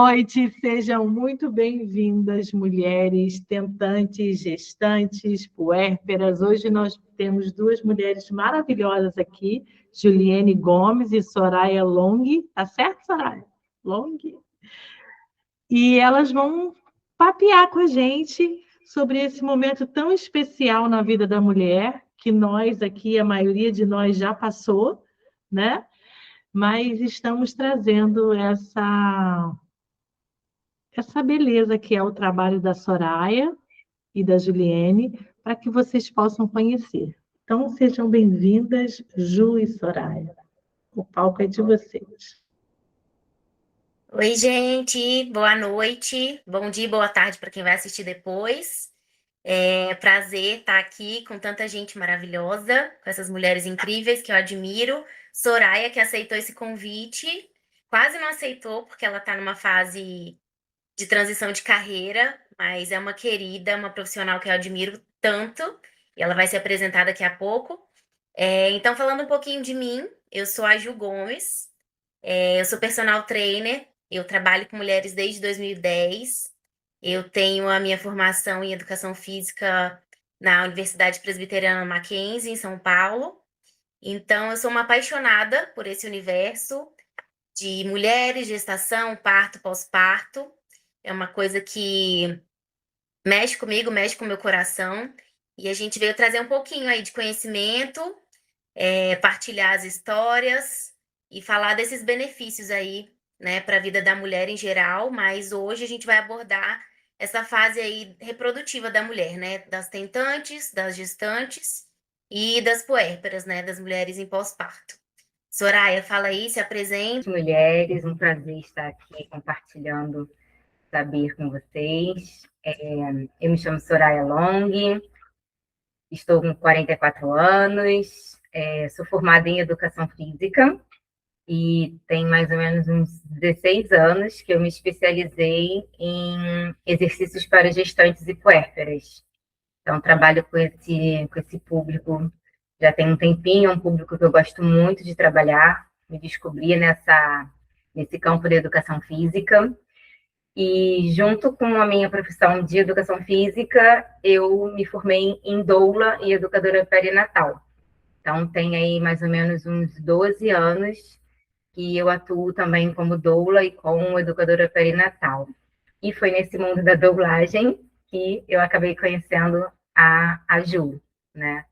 Noite, sejam muito bem-vindas, mulheres tentantes, gestantes, puérperas. Hoje nós temos duas mulheres maravilhosas aqui, Juliene Gomes e Soraya Long. Tá certo, Soraya? Long. E elas vão papear com a gente sobre esse momento tão especial na vida da mulher, que nós aqui, a maioria de nós já passou, né? Mas estamos trazendo essa beleza que é o trabalho da Soraya e da Juliene, para que vocês possam conhecer. Então, sejam bem-vindas, Ju e Soraya. O palco é de vocês. Oi, gente, boa noite, bom dia, boa tarde para quem vai assistir depois. É prazer estar aqui com tanta gente maravilhosa, com essas mulheres incríveis que eu admiro. Soraya, que aceitou esse convite, quase não aceitou, porque ela está numa fase de transição de carreira, mas é uma querida, uma profissional que eu admiro tanto, e ela vai se apresentar daqui a pouco. Então, falando um pouquinho de mim, eu sou a Ju Gomes. Eu sou personal trainer, eu trabalho com mulheres desde 2010. Eu tenho a minha formação em educação física na Universidade Presbiteriana Mackenzie, em São Paulo. Então, eu sou uma apaixonada por esse universo de mulheres, gestação, parto, pós-parto. É uma coisa que mexe comigo, mexe com o meu coração. E a gente veio trazer um pouquinho aí de conhecimento, partilhar as histórias e falar desses benefícios aí, né, para a vida da mulher em geral, mas hoje a gente vai abordar essa fase aí reprodutiva da mulher, né, das tentantes, das gestantes e das puérperas, né, das mulheres em pós-parto. Soraya, fala aí, se apresenta. Mulheres, um prazer estar aqui compartilhando saber com vocês. Eu me chamo Soraya Long, estou com 44 anos, sou formada em Educação Física e tem mais ou menos uns 16 anos que eu me especializei em exercícios para gestantes e puérperas. Então, trabalho com esse público já tem um tempinho, é um público que eu gosto muito de trabalhar, me descobri nesse campo da educação física. E junto com a minha profissão de educação física, eu me formei em doula e educadora perinatal. Então, tem aí mais ou menos uns 12 anos que eu atuo também como doula e como educadora perinatal. E foi nesse mundo da doulagem que eu acabei conhecendo a Ju, né?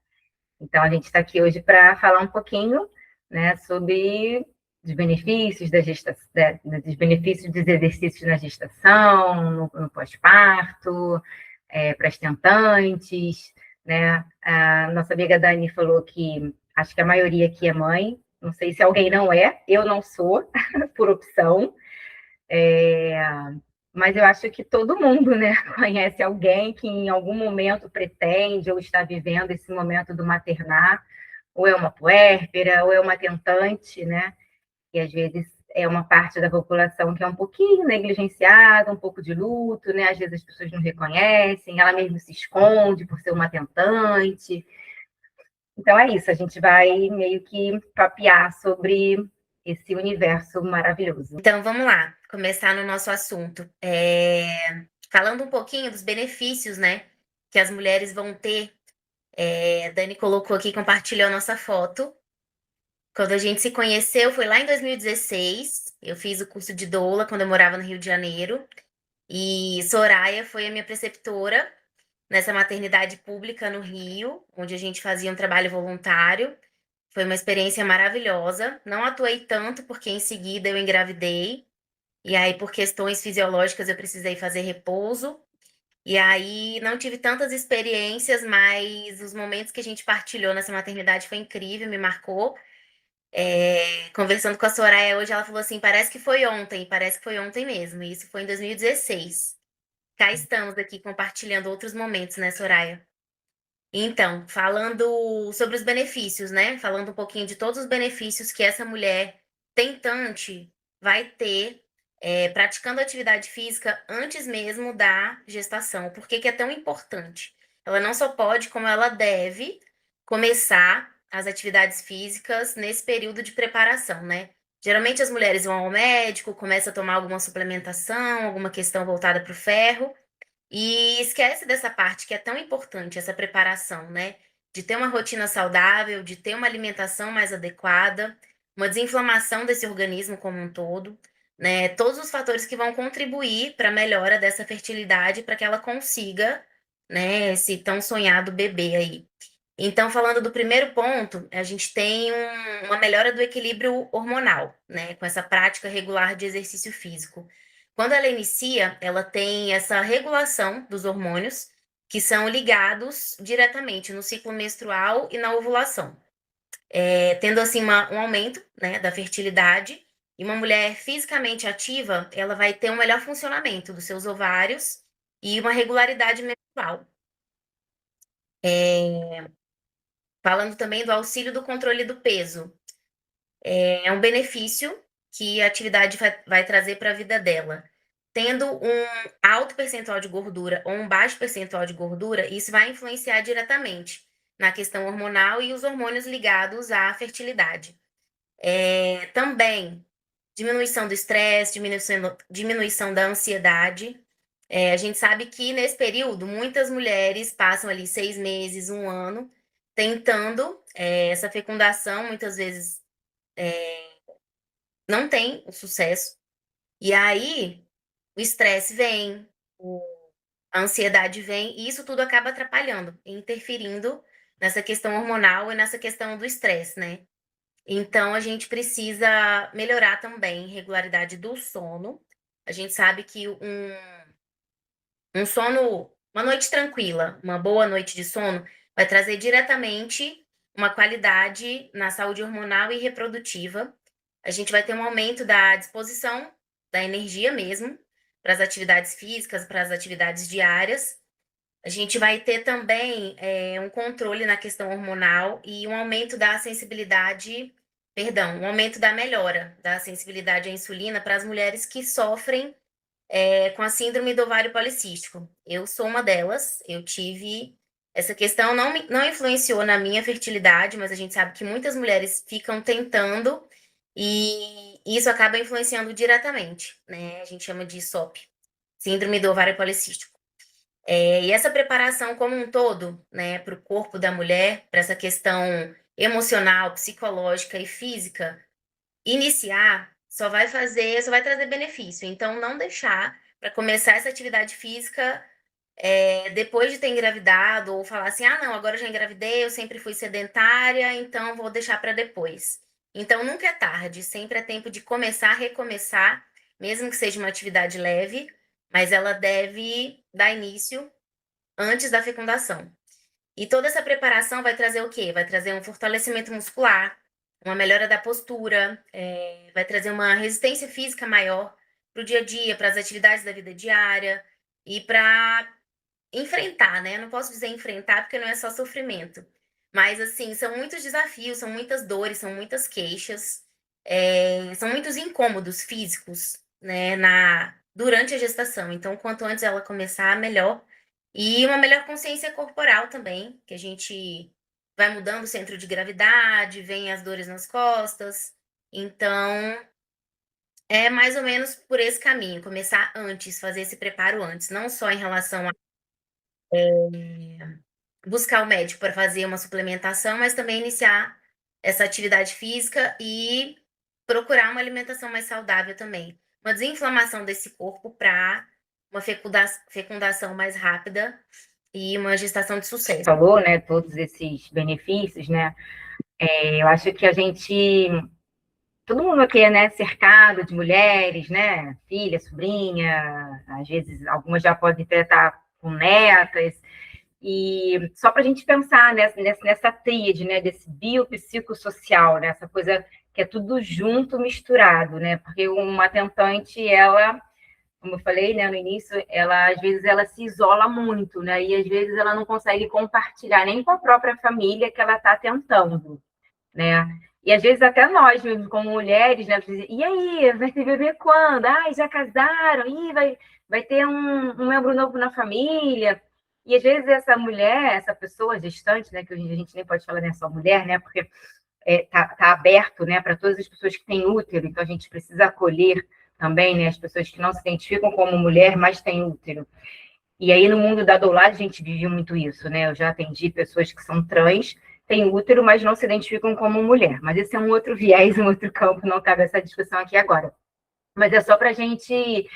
Então, a gente está aqui hoje para falar um pouquinho, né, sobre os benefícios da gestação, dos benefícios dos exercícios na gestação, no pós-parto, para as tentantes, né? A nossa amiga Dani falou que acho que a maioria aqui é mãe. Não sei se alguém não é, eu não sou, por opção. Mas eu acho que todo mundo, né, conhece alguém que em algum momento pretende ou está vivendo esse momento do maternar, ou é uma puérpera, ou é uma tentante, né? E às vezes é uma parte da população que é um pouquinho negligenciada, um pouco de luto, né? Às vezes as pessoas não reconhecem, ela mesmo se esconde por ser uma tentante. Então é isso, a gente vai meio que papear sobre esse universo maravilhoso. Então, vamos lá, começar no nosso assunto. Falando um pouquinho dos benefícios, né, que as mulheres vão ter. Dani colocou aqui, compartilhou a nossa foto. Quando a gente se conheceu, foi lá em 2016. Eu fiz o curso de doula quando eu morava no Rio de Janeiro. E Soraya foi a minha preceptora nessa maternidade pública no Rio, onde a gente fazia um trabalho voluntário. Foi uma experiência maravilhosa. Não atuei tanto, porque em seguida eu engravidei. E aí, por questões fisiológicas, eu precisei fazer repouso. E aí, não tive tantas experiências, mas os momentos que a gente partilhou nessa maternidade foi incrível, me marcou. Conversando com a Soraya hoje, ela falou assim: parece que foi ontem, parece que foi ontem mesmo. E isso foi em 2016. Cá estamos aqui compartilhando outros momentos, né, Soraya? Então, falando sobre os benefícios, né? Falando um pouquinho de todos os benefícios que essa mulher tentante vai ter praticando atividade física antes mesmo da gestação. Por que que é tão importante? Ela não só pode, como ela deve começar as atividades físicas nesse período de preparação, né? Geralmente as mulheres vão ao médico, começam a tomar alguma suplementação, alguma questão voltada para o ferro, e esquece dessa parte que é tão importante, essa preparação, né? De ter uma rotina saudável, de ter uma alimentação mais adequada, uma desinflamação desse organismo como um todo, né? Todos os fatores que vão contribuir para a melhora dessa fertilidade, para que ela consiga, né, esse tão sonhado bebê aí. Então, falando do primeiro ponto, a gente tem uma melhora do equilíbrio hormonal, né, com essa prática regular de exercício físico. Quando ela inicia, ela tem essa regulação dos hormônios que são ligados diretamente no ciclo menstrual e na ovulação, tendo assim um aumento, né, da fertilidade. E uma mulher fisicamente ativa, ela vai ter um melhor funcionamento dos seus ovários e uma regularidade menstrual. Falando também do auxílio do controle do peso. É um benefício que a atividade vai trazer para a vida dela. Tendo um alto percentual de gordura ou um baixo percentual de gordura, isso vai influenciar diretamente na questão hormonal e os hormônios ligados à fertilidade. Também diminuição do estresse, diminuição da ansiedade. A gente sabe que nesse período muitas mulheres passam ali 6 meses, 1 ano, tentando essa fecundação, muitas vezes não tem o sucesso. E aí o estresse vem, a ansiedade vem, e isso tudo acaba atrapalhando, interferindo nessa questão hormonal e nessa questão do estresse, né? Então, a gente precisa melhorar também a regularidade do sono. A gente sabe que um sono, uma noite tranquila, uma boa noite de sono, vai trazer diretamente uma qualidade na saúde hormonal e reprodutiva. A gente vai ter um aumento da disposição da energia mesmo, para as atividades físicas, para as atividades diárias. A gente vai ter também um controle na questão hormonal e um aumento da sensibilidade, perdão, um aumento da melhora da sensibilidade à insulina para as mulheres que sofrem com a síndrome do ovário policístico. Eu sou uma delas, eu tive essa questão, não influenciou na minha fertilidade, mas a gente sabe que muitas mulheres ficam tentando e isso acaba influenciando diretamente, né? A gente chama de SOP, síndrome do ovário policístico. E essa preparação como um todo, né, para o corpo da mulher, para essa questão emocional, psicológica e física, iniciar só vai trazer benefício. Então, não deixar para começar essa atividade física depois de ter engravidado, ou falar assim, ah, não, agora eu já engravidei, eu sempre fui sedentária, então vou deixar para depois. Então, nunca é tarde, sempre é tempo de começar, recomeçar, mesmo que seja uma atividade leve, mas ela deve dar início antes da fecundação. E toda essa preparação vai trazer o quê? Vai trazer um fortalecimento muscular, uma melhora da postura, vai trazer uma resistência física maior para o dia a dia, para as atividades da vida diária e para enfrentar, né? Eu não posso dizer enfrentar porque não é só sofrimento. Mas, assim, são muitos desafios, são muitas dores, são muitas queixas, são muitos incômodos físicos, né, durante a gestação. Então, quanto antes ela começar, melhor. E uma melhor consciência corporal também, que a gente vai mudando o centro de gravidade, vem as dores nas costas. Então, é mais ou menos por esse caminho, começar antes, fazer esse preparo antes, não só em relação a buscar o médico para fazer uma suplementação, mas também iniciar essa atividade física e procurar uma alimentação mais saudável também. Uma desinflamação desse corpo para uma fecundação mais rápida e uma gestação de sucesso. Falou, né, todos esses benefícios, né? Eu acho que todo mundo aqui é, né, cercado de mulheres, né? Filha, sobrinha, às vezes algumas já podem até estar com netas. E só para a gente pensar nessa tríade, né, desse biopsicossocial, né, essa coisa que é tudo junto, misturado, né? Porque uma tentante, ela, como eu falei, né, no início, ela às vezes ela se isola muito, né? E às vezes ela não consegue compartilhar nem com a própria família que ela está tentando, né? E às vezes até nós, mesmo como mulheres, né? E aí, vai ter bebê quando? Ai, já casaram? Ih, vai ter um membro novo na família. E às vezes essa mulher, essa pessoa gestante, né? Que hoje a gente nem pode falar nem só mulher, né? Porque tá aberto, né, para todas as pessoas que têm útero, então a gente precisa acolher também, né, as pessoas que não se identificam como mulher, mas têm útero. E aí, no mundo da doulagem, a gente vive muito isso, né? Eu já atendi pessoas que são trans, têm útero, mas não se identificam como mulher. Mas esse é um outro viés, um outro campo, não cabe essa discussão aqui agora. Mas é só para a gente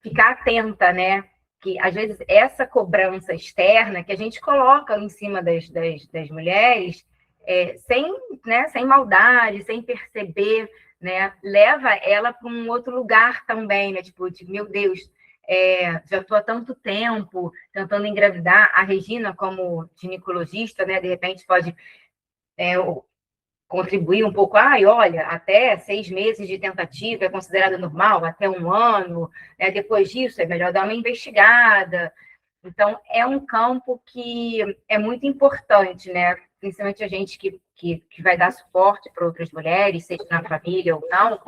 ficar atenta, né? Que, às vezes, essa cobrança externa que a gente coloca em cima das mulheres, sem maldade, sem perceber, né? Leva ela para um outro lugar também, né? Tipo, meu Deus, já estou há tanto tempo tentando engravidar. A Regina, como ginecologista, né? De repente pode contribuir um pouco. Olha, até 6 meses de tentativa é considerado normal, até 1 ano, né? Depois disso é melhor dar uma investigada. Então, é um campo que é muito importante, né? Principalmente a gente que vai dar suporte para outras mulheres, seja na família ou não,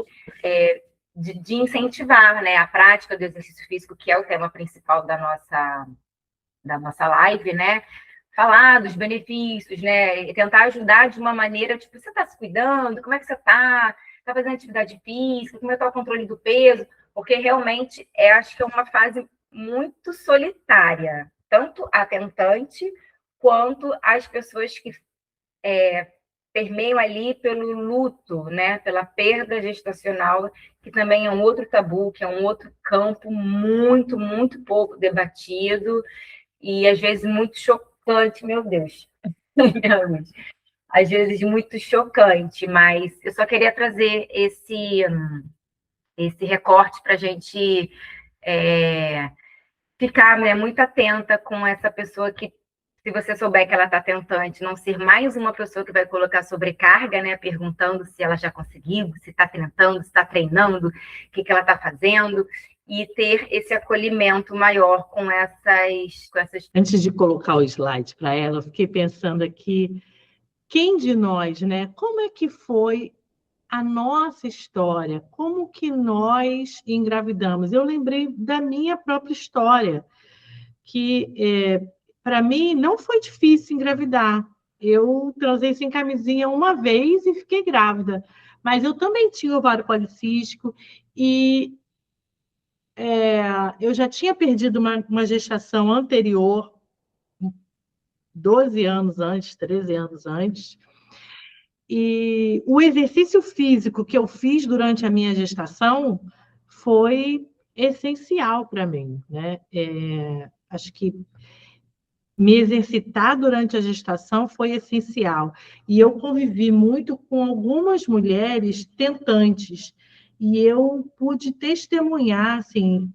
de incentivar, né, a prática do exercício físico, que é o tema principal da nossa live, né? Falar dos benefícios, né? E tentar ajudar de uma maneira, tipo, você está se cuidando? Como é que você está? Está fazendo atividade física? Como é que está o controle do peso? Porque realmente acho que é uma fase muito solitária, tanto a tentante quanto as pessoas que permeiam ali pelo luto, né? Pela perda gestacional, que também é um outro tabu, que é um outro campo muito, muito pouco debatido e às vezes muito chocante, meu Deus. Às vezes muito chocante, mas eu só queria trazer esse recorte para a gente ficar, né, muito atenta com essa pessoa que, se você souber que ela está tentante, não ser mais uma pessoa que vai colocar sobrecarga, né, perguntando se ela já conseguiu, se está tentando, se está treinando, o que ela está fazendo, e ter esse acolhimento maior com essas... Antes de colocar o slide para ela, eu fiquei pensando aqui, quem de nós, né? Como é que foi a nossa história? Como que nós engravidamos? Eu lembrei da minha própria história, que para mim não foi difícil engravidar. Eu transei sem camisinha uma vez e fiquei grávida, mas eu também tinha ovário policístico e eu já tinha perdido uma gestação anterior, 12 anos antes, 13 anos antes. E o exercício físico que eu fiz durante a minha gestação foi essencial para mim, né? Acho que me exercitar durante a gestação foi essencial. E eu convivi muito com algumas mulheres tentantes, e eu pude testemunhar, assim,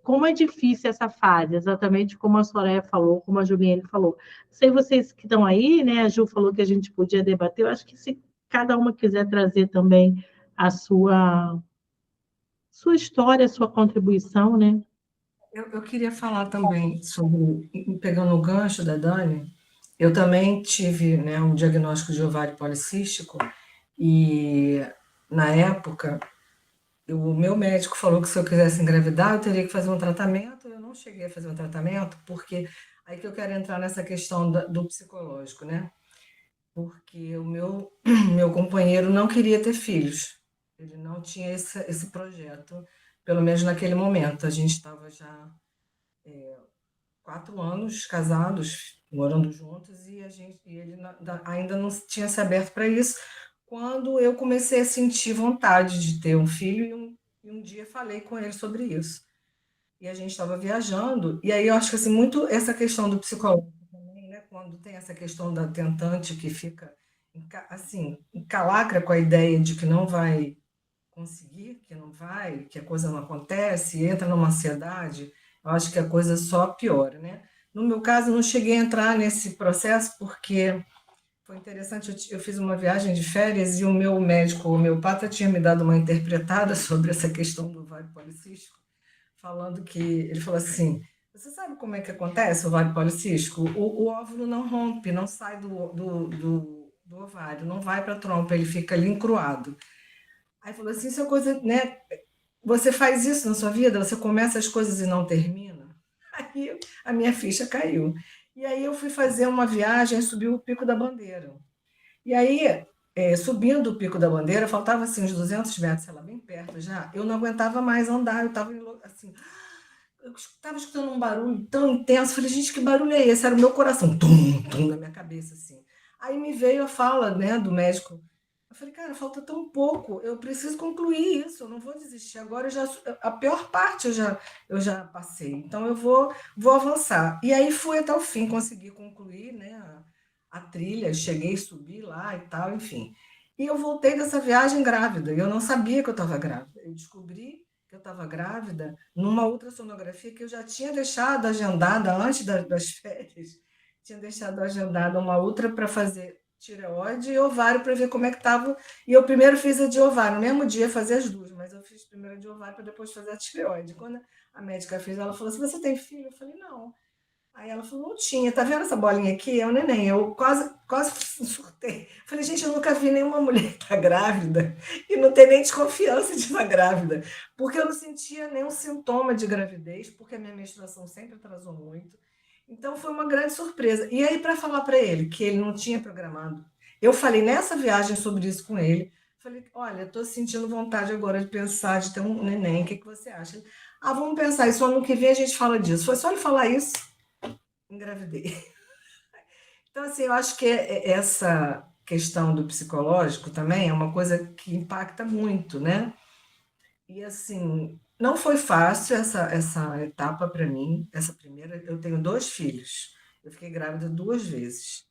como é difícil essa fase, exatamente como a Soraya falou, como a Juliane falou. Sei vocês que estão aí, né? A Ju falou que a gente podia debater, eu acho que se cada uma quiser trazer também a sua história, a sua contribuição, né? Eu queria falar também sobre, pegando o gancho da Dani, eu também tive, né, um diagnóstico de ovário policístico e, na época, o meu médico falou que se eu quisesse engravidar, eu teria que fazer um tratamento. Eu não cheguei a fazer um tratamento, porque aí que eu quero entrar nessa questão do psicológico, né? Porque o meu companheiro não queria ter filhos, ele não tinha esse projeto, pelo menos naquele momento. A gente estava já 4 anos casados, morando juntos, e ele ainda não tinha se aberto para isso. Quando eu comecei a sentir vontade de ter um filho, e um dia falei com ele sobre isso. E a gente estava viajando, e aí eu acho que assim, muito essa questão do psicológico também, né? Quando tem essa questão da tentante que fica assim, encalacra com a ideia de que não vai conseguir, que não vai, que a coisa não acontece, e entra numa ansiedade, eu acho que a coisa só piora, né? No meu caso, eu não cheguei a entrar nesse processo porque foi interessante, eu fiz uma viagem de férias e o meu médico homeopata tinha me dado uma interpretada sobre essa questão do ovário policístico, falando que, ele falou assim, você sabe como é que acontece o ovário policístico? O óvulo não rompe, não sai do ovário, não vai para a trompa, ele fica ali encruado. Aí falou assim, isso é coisa, né? Você faz isso na sua vida, você começa as coisas e não termina. Aí a minha ficha caiu. E aí eu fui fazer uma viagem, subi o Pico da Bandeira. E aí, subindo o Pico da Bandeira, faltava assim uns 200 metros, sei lá, bem perto já, eu não aguentava mais andar, eu estava assim, eu estava escutando um barulho tão intenso, falei, gente, que barulho é esse? Era o meu coração, tum, tum, na minha cabeça, assim. Aí me veio a fala, né, do médico. Eu falei, cara, falta tão pouco, eu preciso concluir isso, eu não vou desistir. Agora a pior parte eu já passei, então eu vou avançar. E aí fui até o fim, consegui concluir, né, a trilha, cheguei, subi lá e tal, enfim. E eu voltei dessa viagem grávida, e eu não sabia que eu estava grávida. Eu descobri que eu estava grávida numa ultrassonografia que eu já tinha deixado agendada antes das férias. Tinha deixado agendada uma outra para fazer tireoide e ovário para ver como é que estava. E eu primeiro fiz a de ovário, no mesmo dia fazer as duas, mas eu fiz primeiro a de ovário para depois fazer a tireoide. Quando a médica fez, ela falou assim: Você tem filho? Eu falei: Não. Aí ela falou: Não tinha. Tá vendo essa bolinha aqui? É o neném. Eu quase surtei. Falei: Gente, eu nunca vi nenhuma mulher que está grávida e não tem nem desconfiança de estar grávida, porque eu não sentia nenhum sintoma de gravidez, porque a minha menstruação sempre atrasou muito. Então foi uma grande surpresa. E aí, para falar para ele que ele não tinha programado, eu falei nessa viagem sobre isso com ele. Falei: Olha, estou sentindo vontade agora de pensar, de ter um neném, o que você acha? Ah, vamos pensar isso, ano que vem a gente fala disso. Foi só ele falar isso, engravidei. Então, assim, eu acho que essa questão do psicológico também é uma coisa que impacta muito, né? E, assim, não foi fácil essa etapa para mim, essa primeira. Eu tenho 2 filhos, eu fiquei grávida 2 vezes.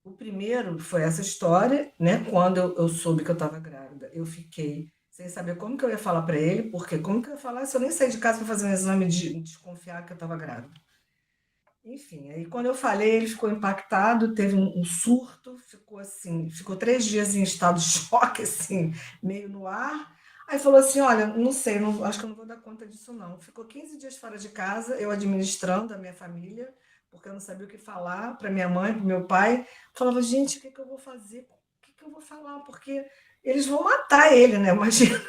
O primeiro foi essa história, né? Quando eu soube que eu estava grávida, eu fiquei sem saber como que eu ia falar para ele, porque como que eu ia falar se eu nem saí de casa para fazer um exame de desconfiar que eu estava grávida? Enfim, aí quando eu falei, ele ficou impactado, teve um surto, ficou assim, ficou 3 dias em estado de choque, assim, meio no ar. Aí falou assim: Olha, não sei, acho que eu não vou dar conta disso, não. Ficou 15 dias fora de casa, eu administrando a minha família, porque eu não sabia o que falar para minha mãe, para meu pai. Falava: Gente, o que eu vou fazer? O que eu vou falar? Porque eles vão matar ele, né? Imagina.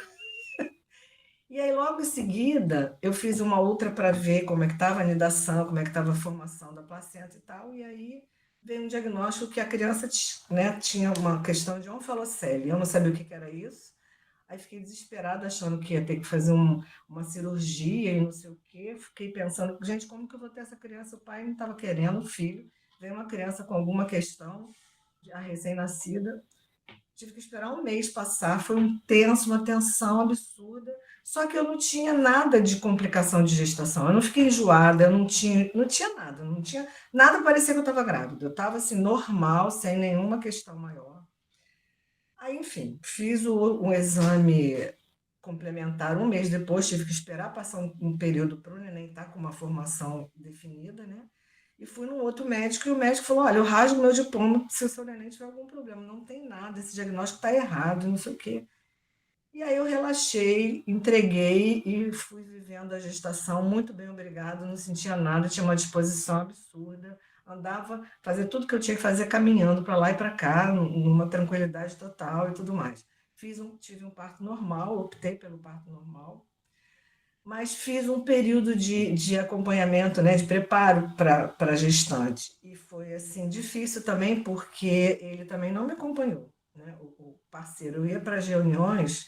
E aí, logo em seguida, eu fiz uma outra para ver como é que estava a anidação, como é que estava a formação da placenta e tal. E aí veio um diagnóstico que a criança, né, tinha uma questão de onfalocele. Eu não sabia o que era isso. Aí fiquei desesperada, achando que ia ter que fazer uma cirurgia e não sei o quê. Fiquei pensando: Gente, como que eu vou ter essa criança? O pai não estava querendo o filho. Veio uma criança com alguma questão, já recém-nascida. Tive que esperar um mês passar, foi uma tensão absurda. Só que eu não tinha nada de complicação de gestação. Eu não fiquei enjoada, eu não tinha nada, não tinha nada, parecia que eu estava grávida. Eu estava assim normal, sem nenhuma questão maior. Aí, enfim, fiz um exame complementar um mês depois, tive que esperar passar um período para o neném estar com uma formação definida, né? E fui num outro médico e o médico falou: Olha, eu rasgo meu diploma se o seu neném tiver algum problema. Não tem nada, esse diagnóstico está errado, não sei o quê. E aí eu relaxei, entreguei e fui vivendo a gestação muito bem, obrigado, não sentia nada, tinha uma disposição absurda, andava, fazia tudo que eu tinha que fazer caminhando para lá e para cá, numa tranquilidade total e tudo mais. Tive um parto normal, optei pelo parto normal, mas fiz um período de acompanhamento, né, de preparo para a gestante. E foi assim difícil também, porque ele também não me acompanhou, né, o parceiro. Eu ia para as reuniões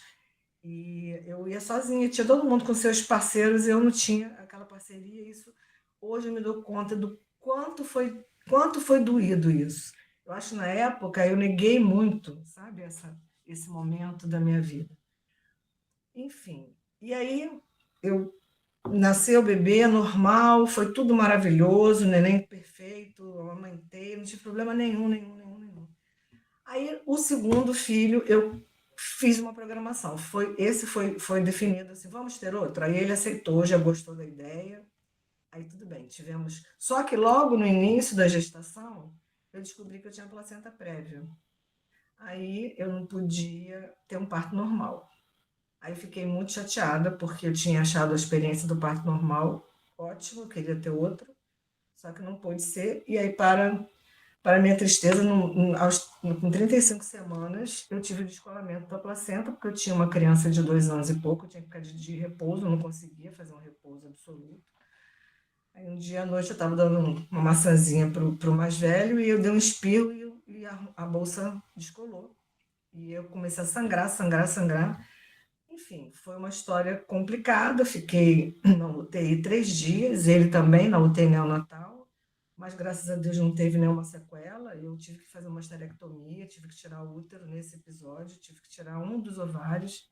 e eu ia sozinha, tinha todo mundo com seus parceiros, eu não tinha aquela parceria. Isso hoje eu me dou conta do quanto foi doído isso. Eu acho que na época eu neguei muito, sabe, esse momento da minha vida. Enfim, e aí eu nasceu o bebê normal, foi tudo maravilhoso, neném perfeito, eu amamentei, não tive problema nenhum, nenhum, nenhum, nenhum. Aí o segundo filho eu fiz uma programação, esse foi definido assim: Vamos ter outro? Aí ele aceitou, já gostou da ideia, aí tudo bem, tivemos. Só que logo no início da gestação eu descobri que eu tinha placenta prévia. Aí eu não podia ter um parto normal. Aí fiquei muito chateada, porque eu tinha achado a experiência do parto normal ótimo, eu queria ter outro, só que não pôde ser. E aí, para minha tristeza, com 35 semanas, eu tive o descolamento da placenta, porque eu tinha uma criança de 2 anos e pouco, eu tinha que ficar de repouso, eu não conseguia fazer um repouso absoluto. Aí um dia à noite eu estava dando uma maçãzinha para o mais velho e eu dei um espirro e e a bolsa descolou. E eu comecei a sangrar. Enfim, foi uma história complicada. Fiquei na UTI 3 dias, ele também na UTI neonatal, mas graças a Deus não teve nenhuma sequela. Eu tive que fazer uma esterectomia, tive que tirar o útero nesse episódio, tive que tirar um dos ovários.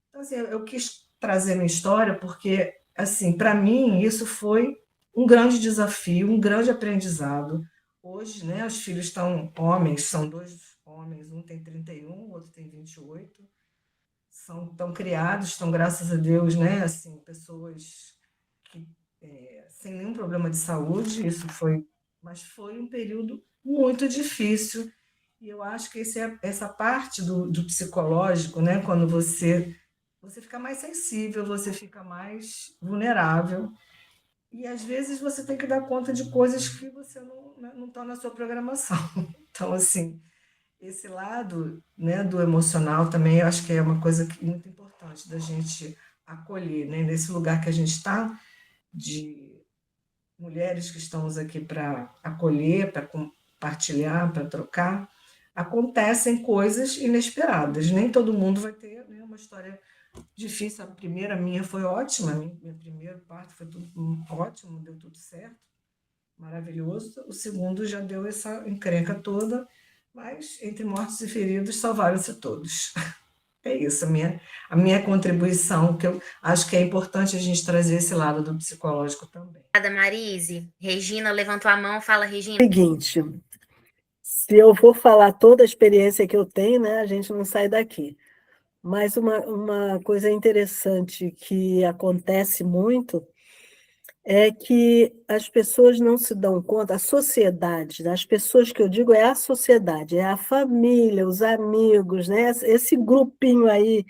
Então, assim, eu quis trazer minha história porque, assim, para mim, isso foi um grande desafio, um grande aprendizado. Hoje, né, os filhos estão homens, são 2 homens, um tem 31, o outro tem 28, estão criados, estão, graças a Deus, né, assim, pessoas que, sem nenhum problema de saúde, mas foi um período muito difícil. E eu acho que essa parte do psicológico, né, quando você fica mais sensível, você fica mais vulnerável. E às vezes você tem que dar conta de coisas que você não está na sua programação. Então, assim, esse lado, né, do emocional também eu acho que é uma coisa muito importante da gente acolher, né? Nesse lugar que a gente está, de mulheres que estamos aqui para acolher, para compartilhar, para trocar, acontecem coisas inesperadas. Nem todo mundo vai ter, né, uma história difícil. A primeira minha foi ótima, meu primeiro parto foi tudo ótimo, deu tudo certo, maravilhoso. O segundo já deu essa encrenca toda, mas entre mortos e feridos salvaram-se todos. É isso, a minha contribuição, que eu acho que é importante a gente trazer esse lado do psicológico também. Obrigada, Marise. Regina levantou a mão, fala, Regina. Seguinte, se eu for falar toda a experiência que eu tenho, né, a gente não sai daqui. Mas uma coisa interessante que acontece muito é que as pessoas não se dão conta, a sociedade, as pessoas que eu digo é a sociedade, é a família, os amigos, né? Esse grupinho aí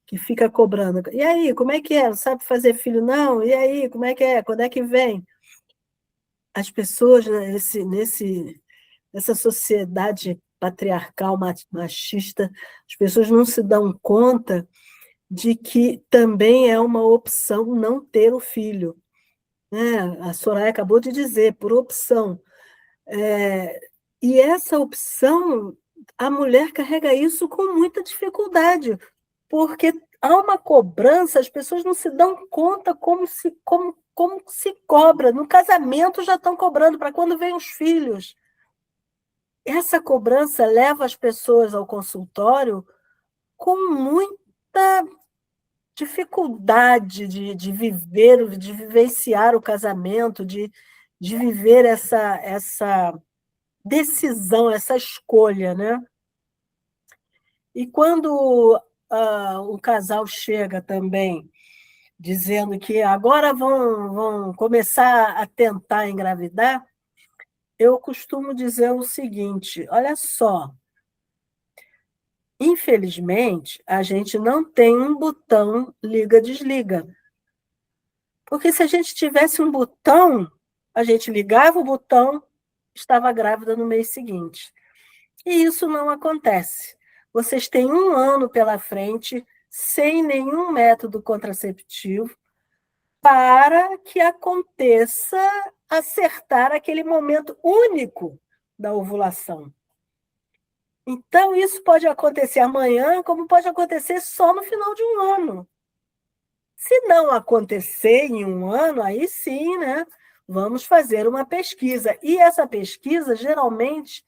que fica cobrando. E aí, como é que é? Não sabe fazer filho, não? E aí, como é que é? Quando é que vem? As pessoas, né, nessa sociedade patriarcal, machista, as pessoas não se dão conta de que também é uma opção não ter o filho. Né? A Soraya acabou de dizer, por opção. E essa opção, a mulher carrega isso com muita dificuldade, porque há uma cobrança, as pessoas não se dão conta como se cobra. No casamento já estão cobrando para quando vem os filhos. Essa cobrança leva as pessoas ao consultório com muita dificuldade de viver, de vivenciar o casamento, de viver essa decisão, essa escolha, né? E quando o casal chega também dizendo que agora vão começar a tentar engravidar, eu costumo dizer o seguinte: olha só, infelizmente, a gente não tem um botão liga-desliga. Porque se a gente tivesse um botão, a gente ligava o botão, estava grávida no mês seguinte. E isso não acontece. Vocês têm 1 ano pela frente, sem nenhum método contraceptivo, para que aconteça acertar aquele momento único da ovulação. Então, isso pode acontecer amanhã, como pode acontecer só no final de 1 ano. Se não acontecer em 1 ano, aí sim, né? Vamos fazer uma pesquisa. E essa pesquisa, geralmente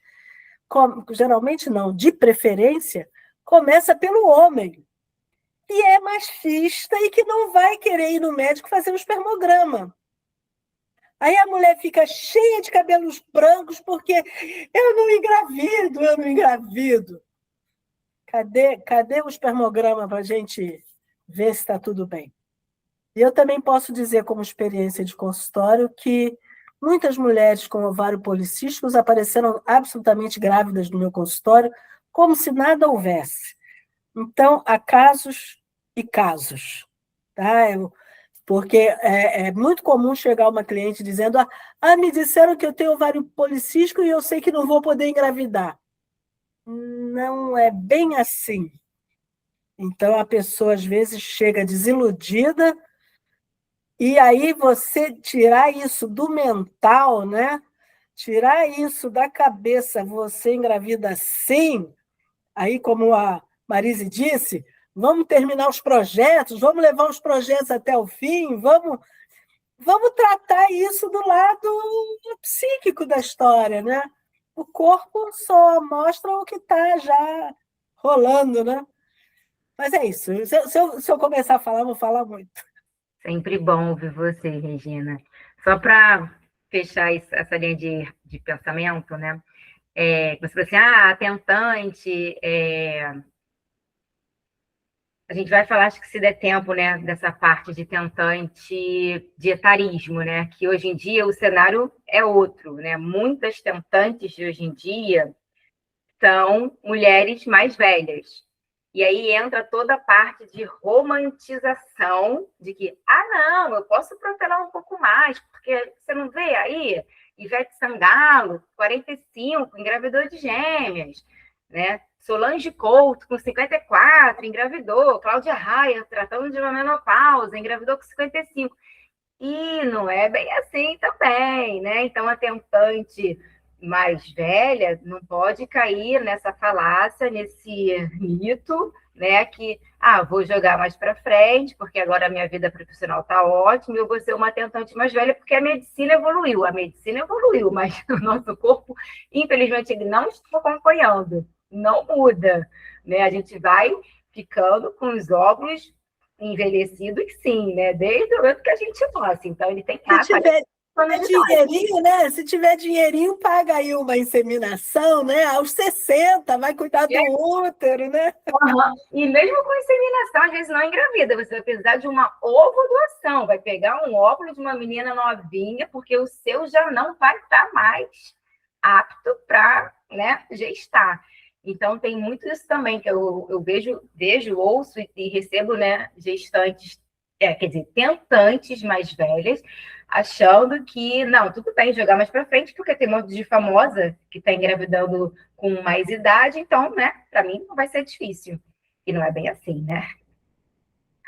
não, de preferência, começa pelo homem, que é machista e que não vai querer ir no médico fazer um espermograma. Aí a mulher fica cheia de cabelos brancos porque eu não engravido. Cadê o espermograma para a gente ver se está tudo bem? E eu também posso dizer, como experiência de consultório, que muitas mulheres com ovário policísticos apareceram absolutamente grávidas no meu consultório, como se nada houvesse. Então, há casos e casos. Tá? Porque é muito comum chegar uma cliente dizendo: me disseram que eu tenho ovário policístico e eu sei que não vou poder engravidar. Não é bem assim. Então, a pessoa, às vezes, chega desiludida, e aí você tirar isso do mental, né? tirar isso da cabeça, você engravida sim, aí como a Marise disse, vamos terminar os projetos, vamos levar os projetos até o fim, vamos tratar isso do lado psíquico da história, né? O corpo só mostra o que está já rolando, né? Mas é isso. Se eu começar a falar, eu vou falar muito. Sempre bom ouvir você, Regina. Só para fechar essa linha de pensamento, né? Você falou assim, tentante, a gente vai falar, acho que se der tempo, né, dessa parte de tentante de etarismo, né? Que hoje em dia o cenário é outro, né? Muitas tentantes de hoje em dia são mulheres mais velhas. E aí entra toda a parte de romantização de que, não, eu posso protelar um pouco mais, porque você não vê aí Ivete Sangalo, 45, engravidou de gêmeas, né? Solange Couto, com 54, engravidou. Cláudia Raia, tratando de uma menopausa, engravidou com 55. E não é bem assim também, né? Então, a tentante mais velha não pode cair nessa falácia, nesse mito, né? Que, vou jogar mais para frente, porque agora a minha vida profissional está ótima, e eu vou ser uma tentante mais velha, porque a medicina evoluiu. A medicina evoluiu, mas o nosso corpo, infelizmente, ele não está acompanhando, não muda, né? A gente vai ficando com os óvulos envelhecidos, sim, né? Desde o momento que a gente nasce. Então, ele tem que dinheirinho, né? Se tiver dinheirinho, paga aí uma inseminação, né? Aos 60, vai cuidar do útero, né? Uhum. E mesmo com inseminação, às vezes não engravida. Você vai precisar de uma ovodoação. Vai pegar um óvulo de uma menina novinha, porque o seu já não vai estar mais apto para, né, gestar. Então, tem muito isso também, que eu vejo, ouço e recebo, né, gestantes, quer dizer, tentantes mais velhas, achando que, não, tudo bem jogar mais para frente, porque tem um monte de famosa que está engravidando com mais idade, então, né, para mim não vai ser difícil. E não é bem assim, né?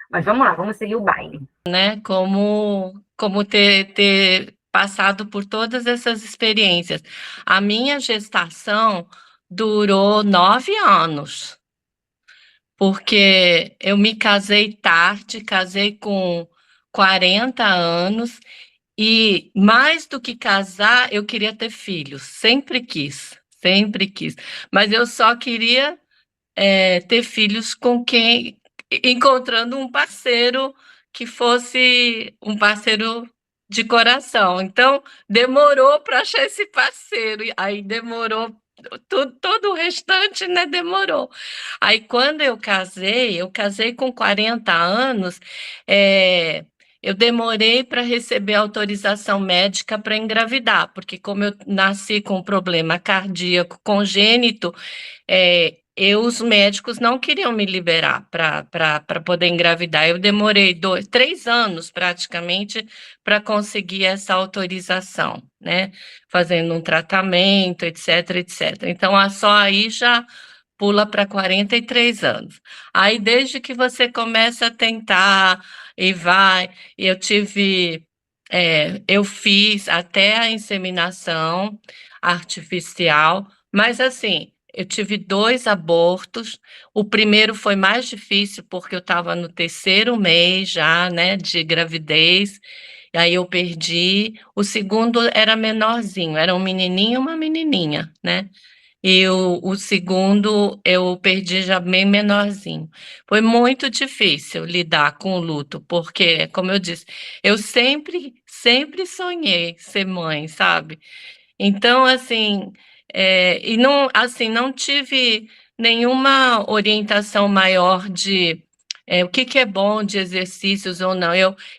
Mas vamos lá, vamos seguir o baile. Né? Como ter passado por todas essas experiências. A minha gestação durou 9 anos, porque eu me casei tarde, casei com 40 anos, e mais do que casar, eu queria ter filhos, sempre quis, sempre quis. Mas eu só queria ter filhos com quem, encontrando um parceiro que fosse um parceiro de coração. Então, demorou para achar esse parceiro, e aí demorou, todo o restante, né, demorou. Aí, quando eu casei com 40 anos, eu demorei para receber autorização médica para engravidar, porque como eu nasci com um problema cardíaco congênito, os médicos não queriam me liberar para poder engravidar. Eu demorei 3 anos praticamente para conseguir essa autorização, né? Fazendo um tratamento, etc, etc. Então, só aí já pula para 43 anos. Aí, desde que você começa a tentar e vai, eu fiz até a inseminação artificial, mas assim, eu tive 2 abortos. O primeiro foi mais difícil porque eu estava no 3º mês já, né, de gravidez. E aí eu perdi. O segundo era menorzinho, era um menininho e uma menininha, né? E o segundo eu perdi já bem menorzinho. Foi muito difícil lidar com o luto, porque, como eu disse, eu sempre sonhei ser mãe, sabe? Então, assim, e não, assim, não tive nenhuma orientação maior de o que que é bom de exercícios ou não.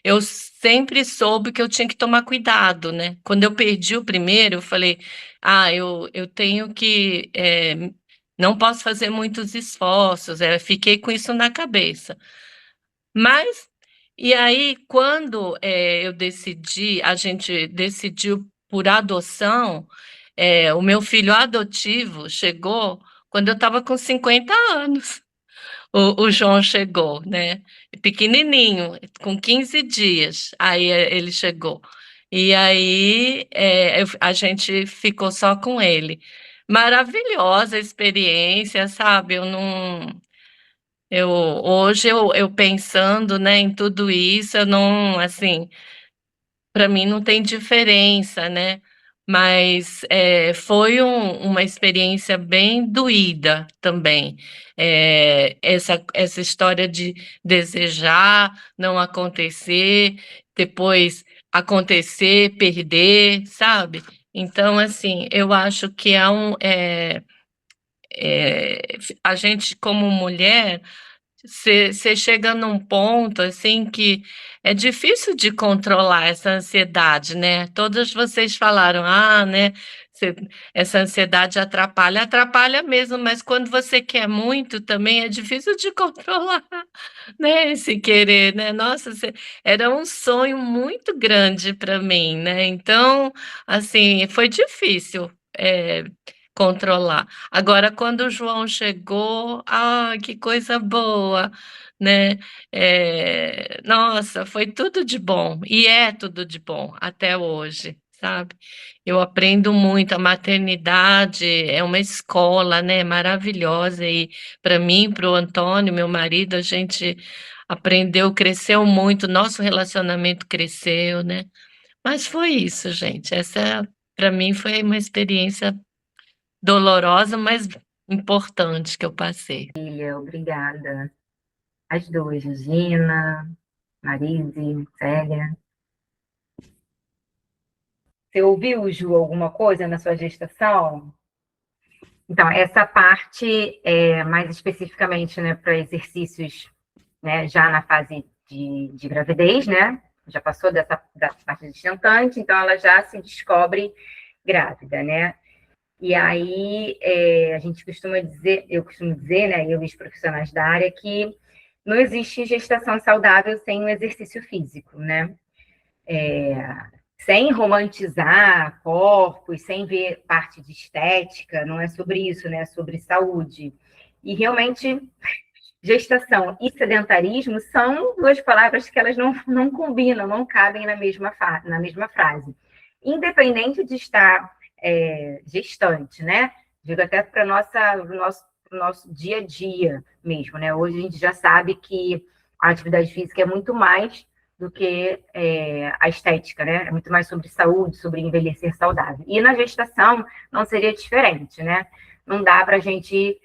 Eu sempre soube que eu tinha que tomar cuidado, né? Quando eu perdi o primeiro, eu falei, eu tenho que, não posso fazer muitos esforços, fiquei com isso na cabeça. Mas, e aí, quando a gente decidiu por adoção, o meu filho adotivo chegou quando eu estava com 50 anos. O João chegou, né? Pequenininho, com 15 dias, aí ele chegou. E aí a gente ficou só com ele. Maravilhosa experiência, sabe? Hoje eu pensando, né, em tudo isso, eu não, assim, para mim não tem diferença, né? Mas foi uma experiência bem doída também. Essa história de desejar, não acontecer, depois acontecer, perder, sabe? Então, assim, eu acho que a gente, como mulher, você chega num ponto, assim, que é difícil de controlar essa ansiedade, né. Todas vocês falaram: "Ah, né, você essa ansiedade atrapalha". Atrapalha mesmo, mas quando você quer muito também é difícil de controlar, né, esse querer, né. Nossa, era um sonho muito grande para mim, né, então, assim, foi difícil, controlar. Agora, quando o João chegou, ai, que coisa boa, né, nossa, foi tudo de bom, e é tudo de bom até hoje, sabe. Eu aprendo muito, a maternidade é uma escola, né, maravilhosa e para mim, para o Antônio, meu marido, a gente aprendeu, cresceu muito, nosso relacionamento cresceu, né. Mas foi isso, gente, essa para mim foi uma experiência dolorosa, mas importante que eu passei. Filha, obrigada. As duas, Regina, Marise, Célia. Você ouviu, Ju, alguma coisa na sua gestação? Então, essa parte, mais especificamente, né, para exercícios, né, já na fase de gravidez, né? Já passou da parte gestante, então ela já se descobre grávida, né? E aí, a gente costuma dizer, eu costumo dizer, né, eu e os profissionais da área, que não existe gestação saudável sem um exercício físico, né? Sem romantizar corpos, sem ver parte de estética, não é sobre isso, né? É sobre saúde. E realmente, gestação e sedentarismo são duas palavras que elas não combinam, não cabem na mesma frase. Independente de estar gestante, né? Digo até para o nosso dia a dia mesmo, né? Hoje a gente já sabe que a atividade física é muito mais do que a estética, né? É muito mais sobre saúde, sobre envelhecer saudável. E na gestação não seria diferente, né? Não dá para a gente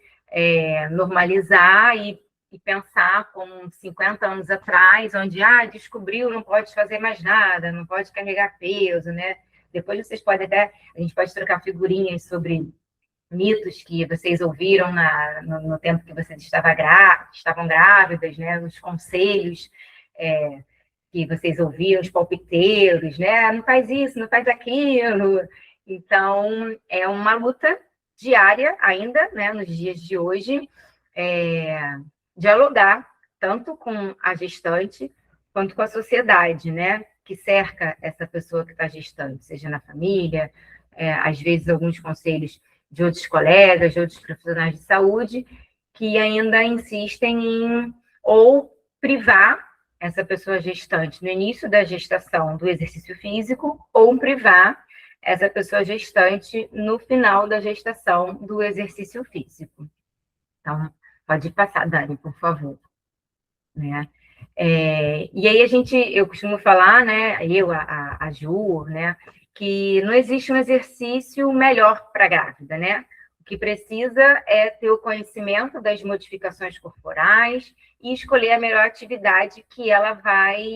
normalizar e pensar como 50 anos atrás, onde descobriu, não pode fazer mais nada, não pode carregar peso, né? Depois vocês podem a gente pode trocar figurinhas sobre mitos que vocês ouviram no tempo que vocês estavam grávidas, né? Os conselhos que vocês ouviam, os palpiteiros, né? Não faz isso, não faz aquilo. Então, é uma luta diária ainda, né? Nos dias de hoje, dialogar tanto com a gestante quanto com a sociedade, né? Que cerca essa pessoa que está gestante, seja na família, às vezes alguns conselhos de outros colegas, de outros profissionais de saúde, que ainda insistem em ou privar essa pessoa gestante no início da gestação do exercício físico, ou privar essa pessoa gestante no final da gestação do exercício físico. Então, pode passar, Dani, por favor. Né? E aí eu costumo falar, né, a Ju, né, que não existe um exercício melhor para a grávida, né? O que precisa é ter o conhecimento das modificações corporais e escolher a melhor atividade que ela vai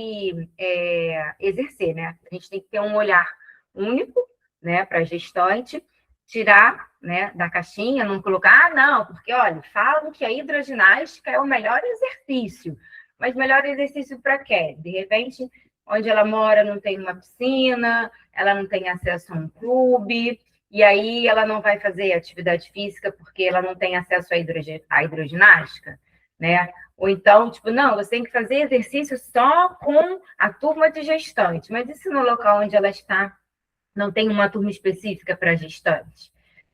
exercer, né? A gente tem que ter um olhar único, né, para a gestante, tirar, né, da caixinha, não colocar, não, porque, olha, falam que a hidroginástica é o melhor exercício, mas melhor exercício para quê? De repente, onde ela mora não tem uma piscina, ela não tem acesso a um clube, e aí ela não vai fazer atividade física porque ela não tem acesso à hidroginástica, né? Ou então, tipo, não, você tem que fazer exercício só com a turma de gestante, mas e se no local onde ela está não tem uma turma específica para gestante?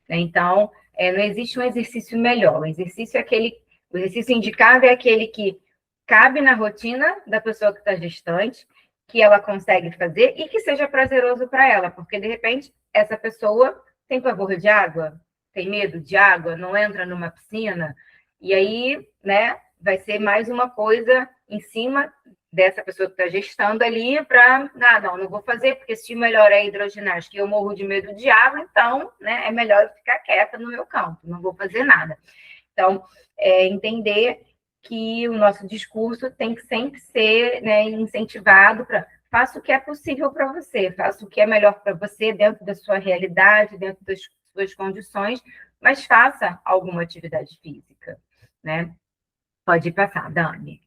Então, não existe um exercício melhor. O exercício indicável é aquele que cabe na rotina da pessoa que está gestante, que ela consegue fazer e que seja prazeroso para ela, porque, de repente, essa pessoa tem pavor de água, tem medo de água, não entra numa piscina, e aí, né, vai ser mais uma coisa em cima dessa pessoa que está gestando ali para, não vou fazer, porque se melhor é hidroginástica e eu morro de medo de água, então, né, é melhor eu ficar quieta no meu campo, não vou fazer nada. Então, entender que o nosso discurso tem que sempre ser, né, incentivado para faça o que é possível para você, faça o que é melhor para você dentro da sua realidade, dentro das suas condições, mas faça alguma atividade física, né? Pode passar, Dani.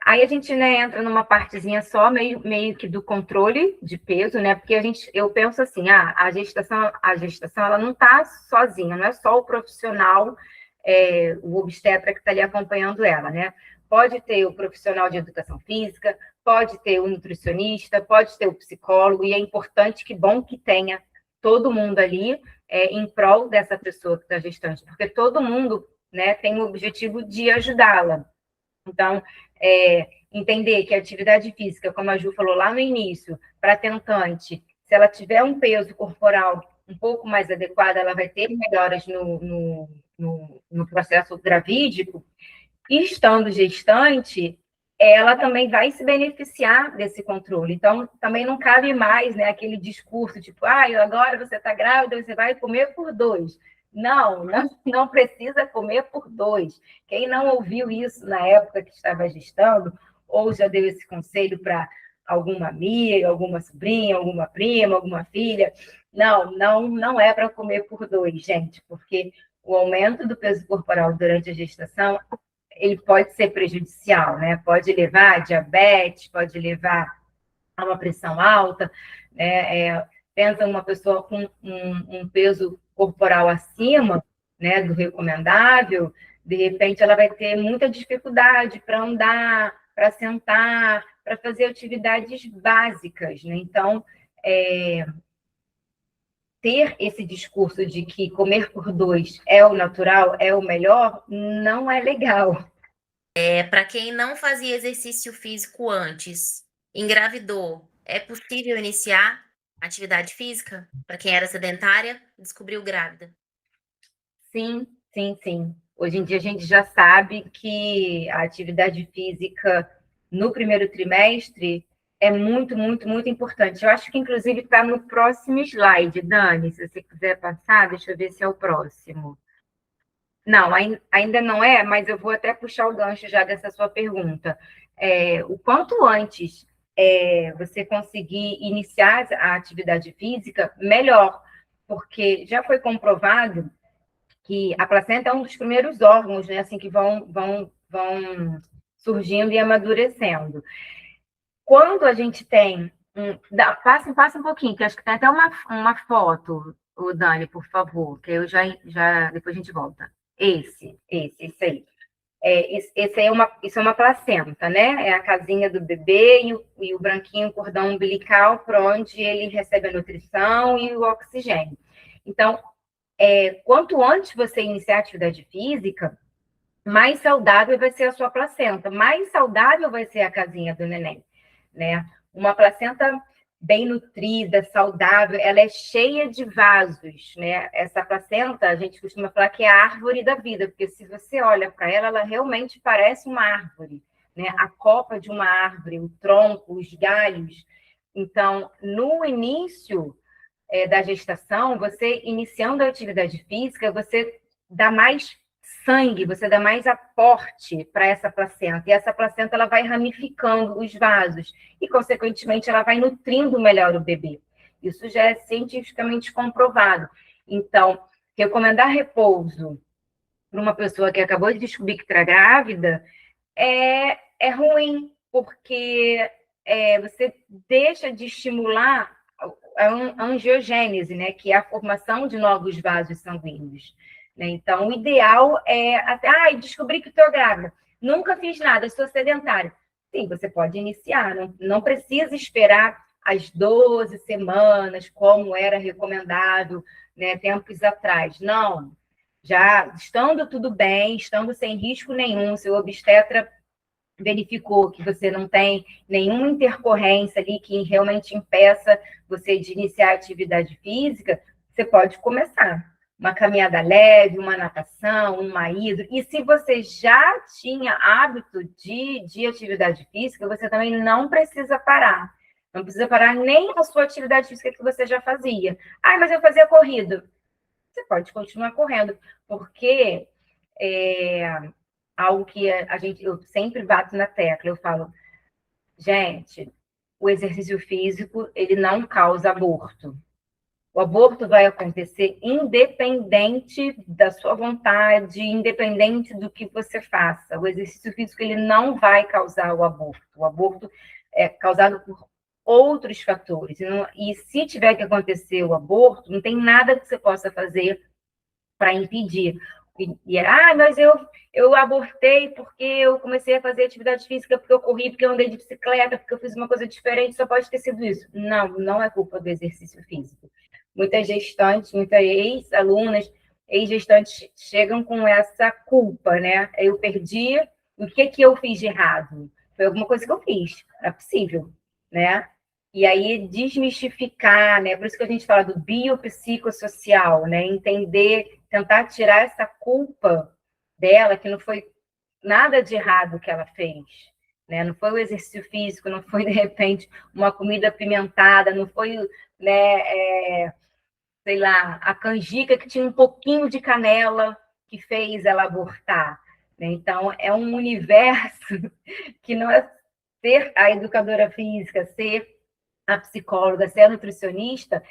Aí a gente, né, entra numa partezinha só, meio que do controle de peso, né? Porque eu penso assim, a gestação ela não está sozinha, não é só o profissional, o obstetra que está ali acompanhando ela, né? Pode ter o profissional de educação física, pode ter o nutricionista, pode ter o psicólogo, e é importante, que bom que tenha todo mundo ali em prol dessa pessoa que está gestante, porque todo mundo, né, tem o objetivo de ajudá-la. Então, entender que a atividade física, como a Ju falou lá no início, para a tentante, se ela tiver um peso corporal um pouco mais adequado, ela vai ter melhoras no processo gravídico, e estando gestante, ela também vai se beneficiar desse controle. Então, também não cabe mais, né, aquele discurso tipo, agora você está grávida, você vai comer por 2. Não precisa comer por 2. Quem não ouviu isso na época que estava gestando, ou já deu esse conselho para alguma amiga, alguma sobrinha, alguma prima, alguma filha, não é para comer por 2, gente, porque o aumento do peso corporal durante a gestação, ele pode ser prejudicial, né? Pode levar a diabetes, pode levar a uma pressão alta, né? Pensa uma pessoa com um peso corporal acima, né, do recomendável, de repente ela vai ter muita dificuldade para andar, para sentar, para fazer atividades básicas, né? Então, ter esse discurso de que comer por 2 é o natural, é o melhor, não é legal. Para quem não fazia exercício físico antes, engravidou, é possível iniciar atividade física? Para quem era sedentária, descobriu grávida. Sim, sim, sim. Hoje em dia a gente já sabe que a atividade física no primeiro trimestre é muito, muito, muito importante. Eu acho que, inclusive, está no próximo slide, Dani, se você quiser passar, deixa eu ver se é o próximo. Não, ainda não é, mas eu vou até puxar o gancho já dessa sua pergunta. O quanto antes você conseguir iniciar a atividade física, melhor, porque já foi comprovado que a placenta é um dos primeiros órgãos, né, assim, que vão surgindo e amadurecendo. Quando a gente tem... Passa um pouquinho, que acho que tem até uma foto, o Dani, por favor, que eu já depois a gente volta. Esse aí. Isso é uma placenta, né? É a casinha do bebê e o branquinho cordão umbilical, por onde ele recebe a nutrição e o oxigênio. Então, quanto antes você iniciar a atividade física, mais saudável vai ser a sua placenta, mais saudável vai ser a casinha do neném, né? Uma placenta bem nutrida, saudável, ela é cheia de vasos, né? Essa placenta, a gente costuma falar que é a árvore da vida, porque se você olha para ela, ela realmente parece uma árvore, né? A copa de uma árvore, o tronco, os galhos. Então, no início da gestação, você iniciando a atividade física, você dá mais sangue, você dá mais aporte para essa placenta, e essa placenta ela vai ramificando os vasos, e, consequentemente, ela vai nutrindo melhor o bebê. Isso já é cientificamente comprovado. Então, recomendar repouso para uma pessoa que acabou de descobrir que está grávida é ruim, porque você deixa de estimular a angiogênese, né, que é a formação de novos vasos sanguíneos. Né? Então, o ideal é... descobri que estou grávida. Nunca fiz nada, sou sedentária. Sim, você pode iniciar. Não precisa esperar as 12 semanas, como era recomendável, né, tempos atrás. Não. Já estando tudo bem, estando sem risco nenhum, seu obstetra verificou que você não tem nenhuma intercorrência ali que realmente impeça você de iniciar a atividade física, você pode começar. Uma caminhada leve, uma natação, uma hidro. E se você já tinha hábito de atividade física, você também não precisa parar. Não precisa parar nem a sua atividade física que você já fazia. Ah, mas eu fazia corrida. Você pode continuar correndo, porque algo que eu sempre bato na tecla, eu falo, gente, o exercício físico, ele não causa aborto. O aborto vai acontecer independente da sua vontade, independente do que você faça. O exercício físico, ele não vai causar o aborto. O aborto é causado por outros fatores. E se tiver que acontecer o aborto, não tem nada que você possa fazer para impedir. Mas eu abortei porque eu comecei a fazer atividade física, porque eu corri, porque eu andei de bicicleta, porque eu fiz uma coisa diferente, só pode ter sido isso. Não, não é culpa do exercício físico. Muitas gestantes, muitas ex-alunas, ex-gestantes chegam com essa culpa, né? Eu perdi, o que eu fiz de errado? Foi alguma coisa que eu fiz, não é possível, né? E aí desmistificar, né? Por isso que a gente fala do biopsicossocial, né? Entender, tentar tirar essa culpa dela, que não foi nada de errado que ela fez, né? Não foi o exercício físico, não foi, de repente, uma comida apimentada, não foi, né, sei lá, a canjica que tinha um pouquinho de canela que fez ela abortar, né? Então, é um universo que não é ser a educadora física, ser a psicóloga, ser a nutricionista,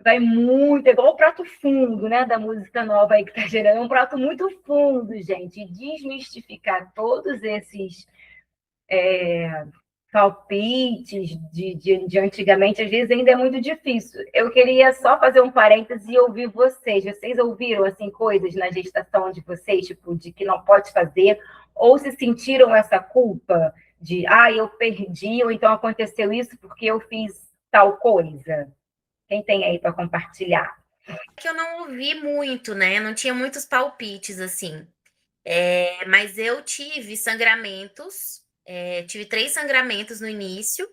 vai muito, é igual o prato fundo, né, da música nova aí que tá gerando, é um prato muito fundo, gente, e desmistificar todos esses palpites de antigamente, às vezes ainda é muito difícil. Eu queria só fazer um parêntese e ouvir vocês. Vocês ouviram, assim, coisas na gestação de vocês, tipo, de que não pode fazer, ou se sentiram essa culpa de, eu perdi, ou então aconteceu isso porque eu fiz tal coisa? Quem tem aí para compartilhar? Que eu não ouvi muito, né? Não tinha muitos palpites, assim. Mas eu tive sangramentos, tive 3 sangramentos no início.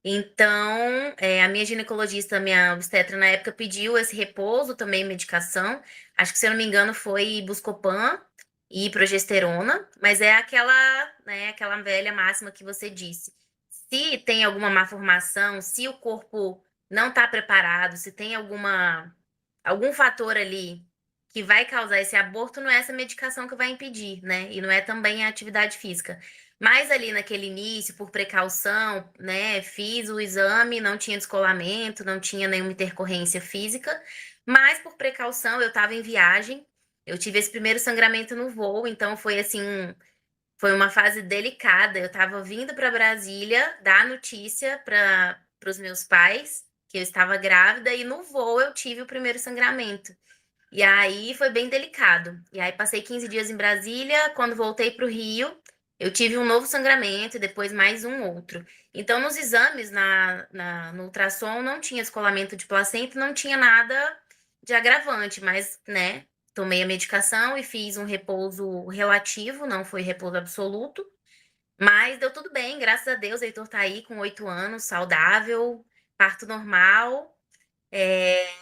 Então, a minha ginecologista, minha obstetra na época, pediu esse repouso, também medicação. Acho que, se eu não me engano, foi Buscopan e progesterona, mas é aquela, né, aquela velha máxima que você disse. Se tem alguma malformação, se o corpo não está preparado, se tem algum fator ali que vai causar esse aborto, não é essa medicação que vai impedir, né? E não é também a atividade física. Mas ali naquele início, por precaução, né, fiz o exame, não tinha descolamento, não tinha nenhuma intercorrência física, mas por precaução eu estava em viagem, eu tive esse primeiro sangramento no voo, então foi assim, foi uma fase delicada. Eu estava vindo para Brasília dar notícia para os meus pais que eu estava grávida e no voo eu tive o primeiro sangramento. E aí foi bem delicado. E aí passei 15 dias em Brasília. Quando voltei para o Rio, eu tive um novo sangramento e depois mais um outro. Então, nos exames, no ultrassom, não tinha descolamento de placenta, não tinha nada de agravante, mas, né, tomei a medicação e fiz um repouso relativo, não foi repouso absoluto. Mas deu tudo bem, graças a Deus. O Heitor tá aí com 8 anos, saudável, parto normal.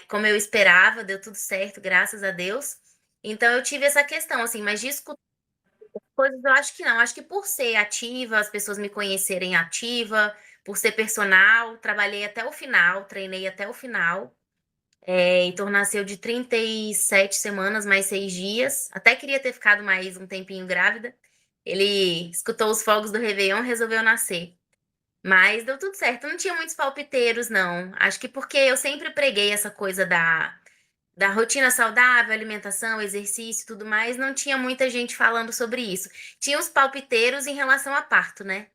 Como eu esperava, deu tudo certo, graças a Deus. Então eu tive essa questão, assim, mas de escutar coisas eu acho que não. Acho que por ser ativa, as pessoas me conhecerem ativa, por ser personal, trabalhei até o final, treinei até o final. Heitor nasceu de 37 semanas, mais 6 dias. Até queria ter ficado mais um tempinho grávida. Ele escutou os fogos do Réveillon, resolveu nascer. Mas deu tudo certo. Não tinha muitos palpiteiros, não. Acho que porque eu sempre preguei essa coisa da rotina saudável, alimentação, exercício e tudo mais, não tinha muita gente falando sobre isso. Tinha os palpiteiros em relação a parto, né?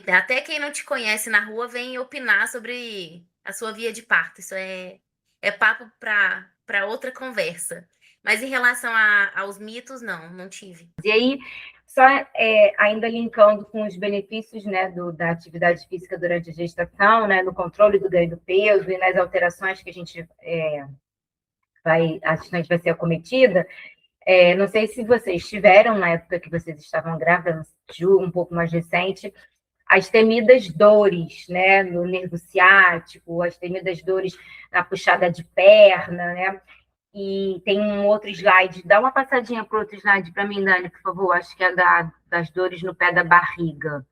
Até quem não te conhece na rua vem opinar sobre a sua via de parto. Isso é papo para outra conversa. Mas em relação aos mitos, não tive. E aí, só ainda linkando com os benefícios, né, da atividade física durante a gestação, né, no controle do ganho do peso e nas alterações que a gestante vai ser acometida, Não sei se vocês tiveram, na época que vocês estavam grávidas, um pouco mais recente, as temidas dores, né, no nervo ciático, as temidas dores na puxada de perna, né? E tem um outro slide, dá uma passadinha para o outro slide para mim, Dani, por favor, acho que é das dores no pé da barriga.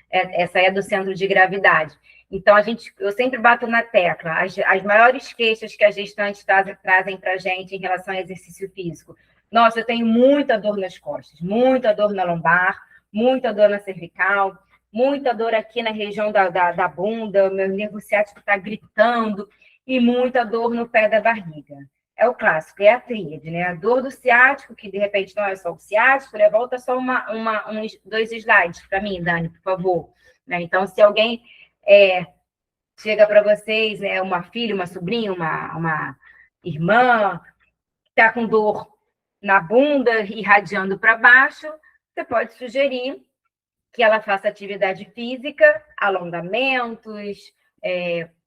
Essa é do centro de gravidade. Então, eu sempre bato na tecla, as maiores queixas que as gestantes trazem para a gente em relação ao exercício físico. Nossa, eu tenho muita dor nas costas, muita dor na lombar, muita dor na cervical, muita dor aqui na região da bunda, meu nervo ciático está gritando, e muita dor no pé da barriga. É o clássico, é a tríade, né? A dor do ciático, que de repente não é só o ciático, né? Volta só uns 2 slides para mim, Dani, por favor. Né? Então, se alguém chega para vocês, né, uma filha, uma sobrinha, uma irmã, está com dor na bunda, irradiando para baixo, você pode sugerir que ela faça atividade física, alongamentos,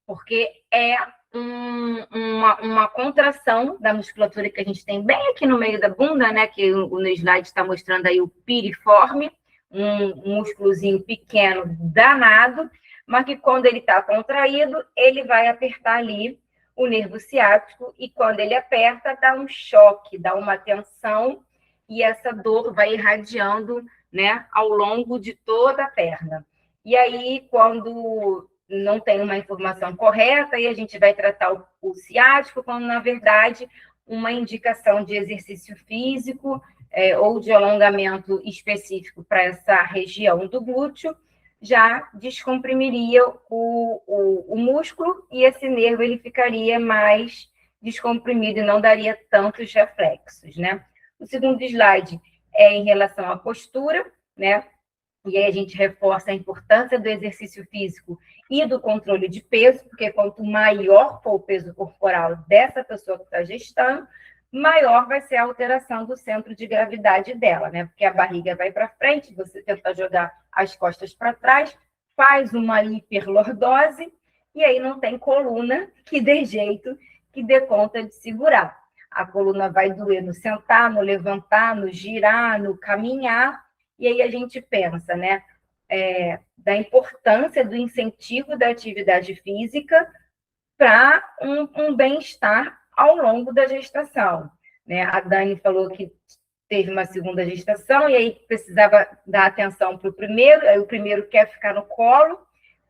porque é uma contração da musculatura que a gente tem bem aqui no meio da bunda, né? Que no slide está mostrando aí o piriforme, um músculozinho pequeno, danado, mas que quando ele está contraído, ele vai apertar ali o nervo ciático, e quando ele aperta, dá um choque, dá uma tensão, e essa dor vai irradiando, né, ao longo de toda a perna. E aí, quando não tem uma informação correta, aí a gente vai tratar o ciático, quando, na verdade, uma indicação de exercício físico ou de alongamento específico para essa região do glúteo já descomprimiria o músculo, e esse nervo ele ficaria mais descomprimido e não daria tantos reflexos, né? O segundo slide é em relação à postura, né? E aí a gente reforça a importância do exercício físico e do controle de peso, porque quanto maior for o peso corporal dessa pessoa que está gestando, maior vai ser a alteração do centro de gravidade dela, né? Porque a barriga vai para frente, você tenta jogar as costas para trás, faz uma hiperlordose, e aí não tem coluna que dê jeito, que dê conta de segurar. A coluna vai doer no sentar, no levantar, no girar, no caminhar, e aí a gente pensa, né, da importância do incentivo da atividade física para um bem-estar ao longo da gestação. Né? A Dani falou que teve uma segunda gestação e aí precisava dar atenção para o primeiro, aí o primeiro quer ficar no colo,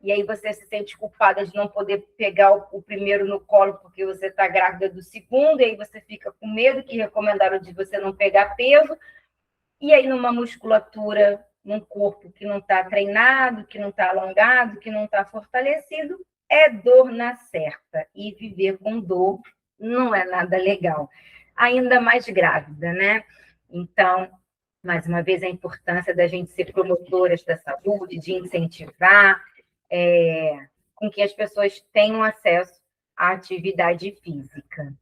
e aí você se sente culpada de não poder pegar o primeiro no colo porque você está grávida do segundo, e aí você fica com medo, que recomendaram de você não pegar peso, e aí numa musculatura, num corpo que não está treinado, que não está alongado, que não está fortalecido, é dor na certa, e viver com dor não é nada legal, ainda mais grávida, né? Então, mais uma vez, a importância da gente ser promotoras da saúde, de incentivar com que as pessoas tenham acesso à atividade física.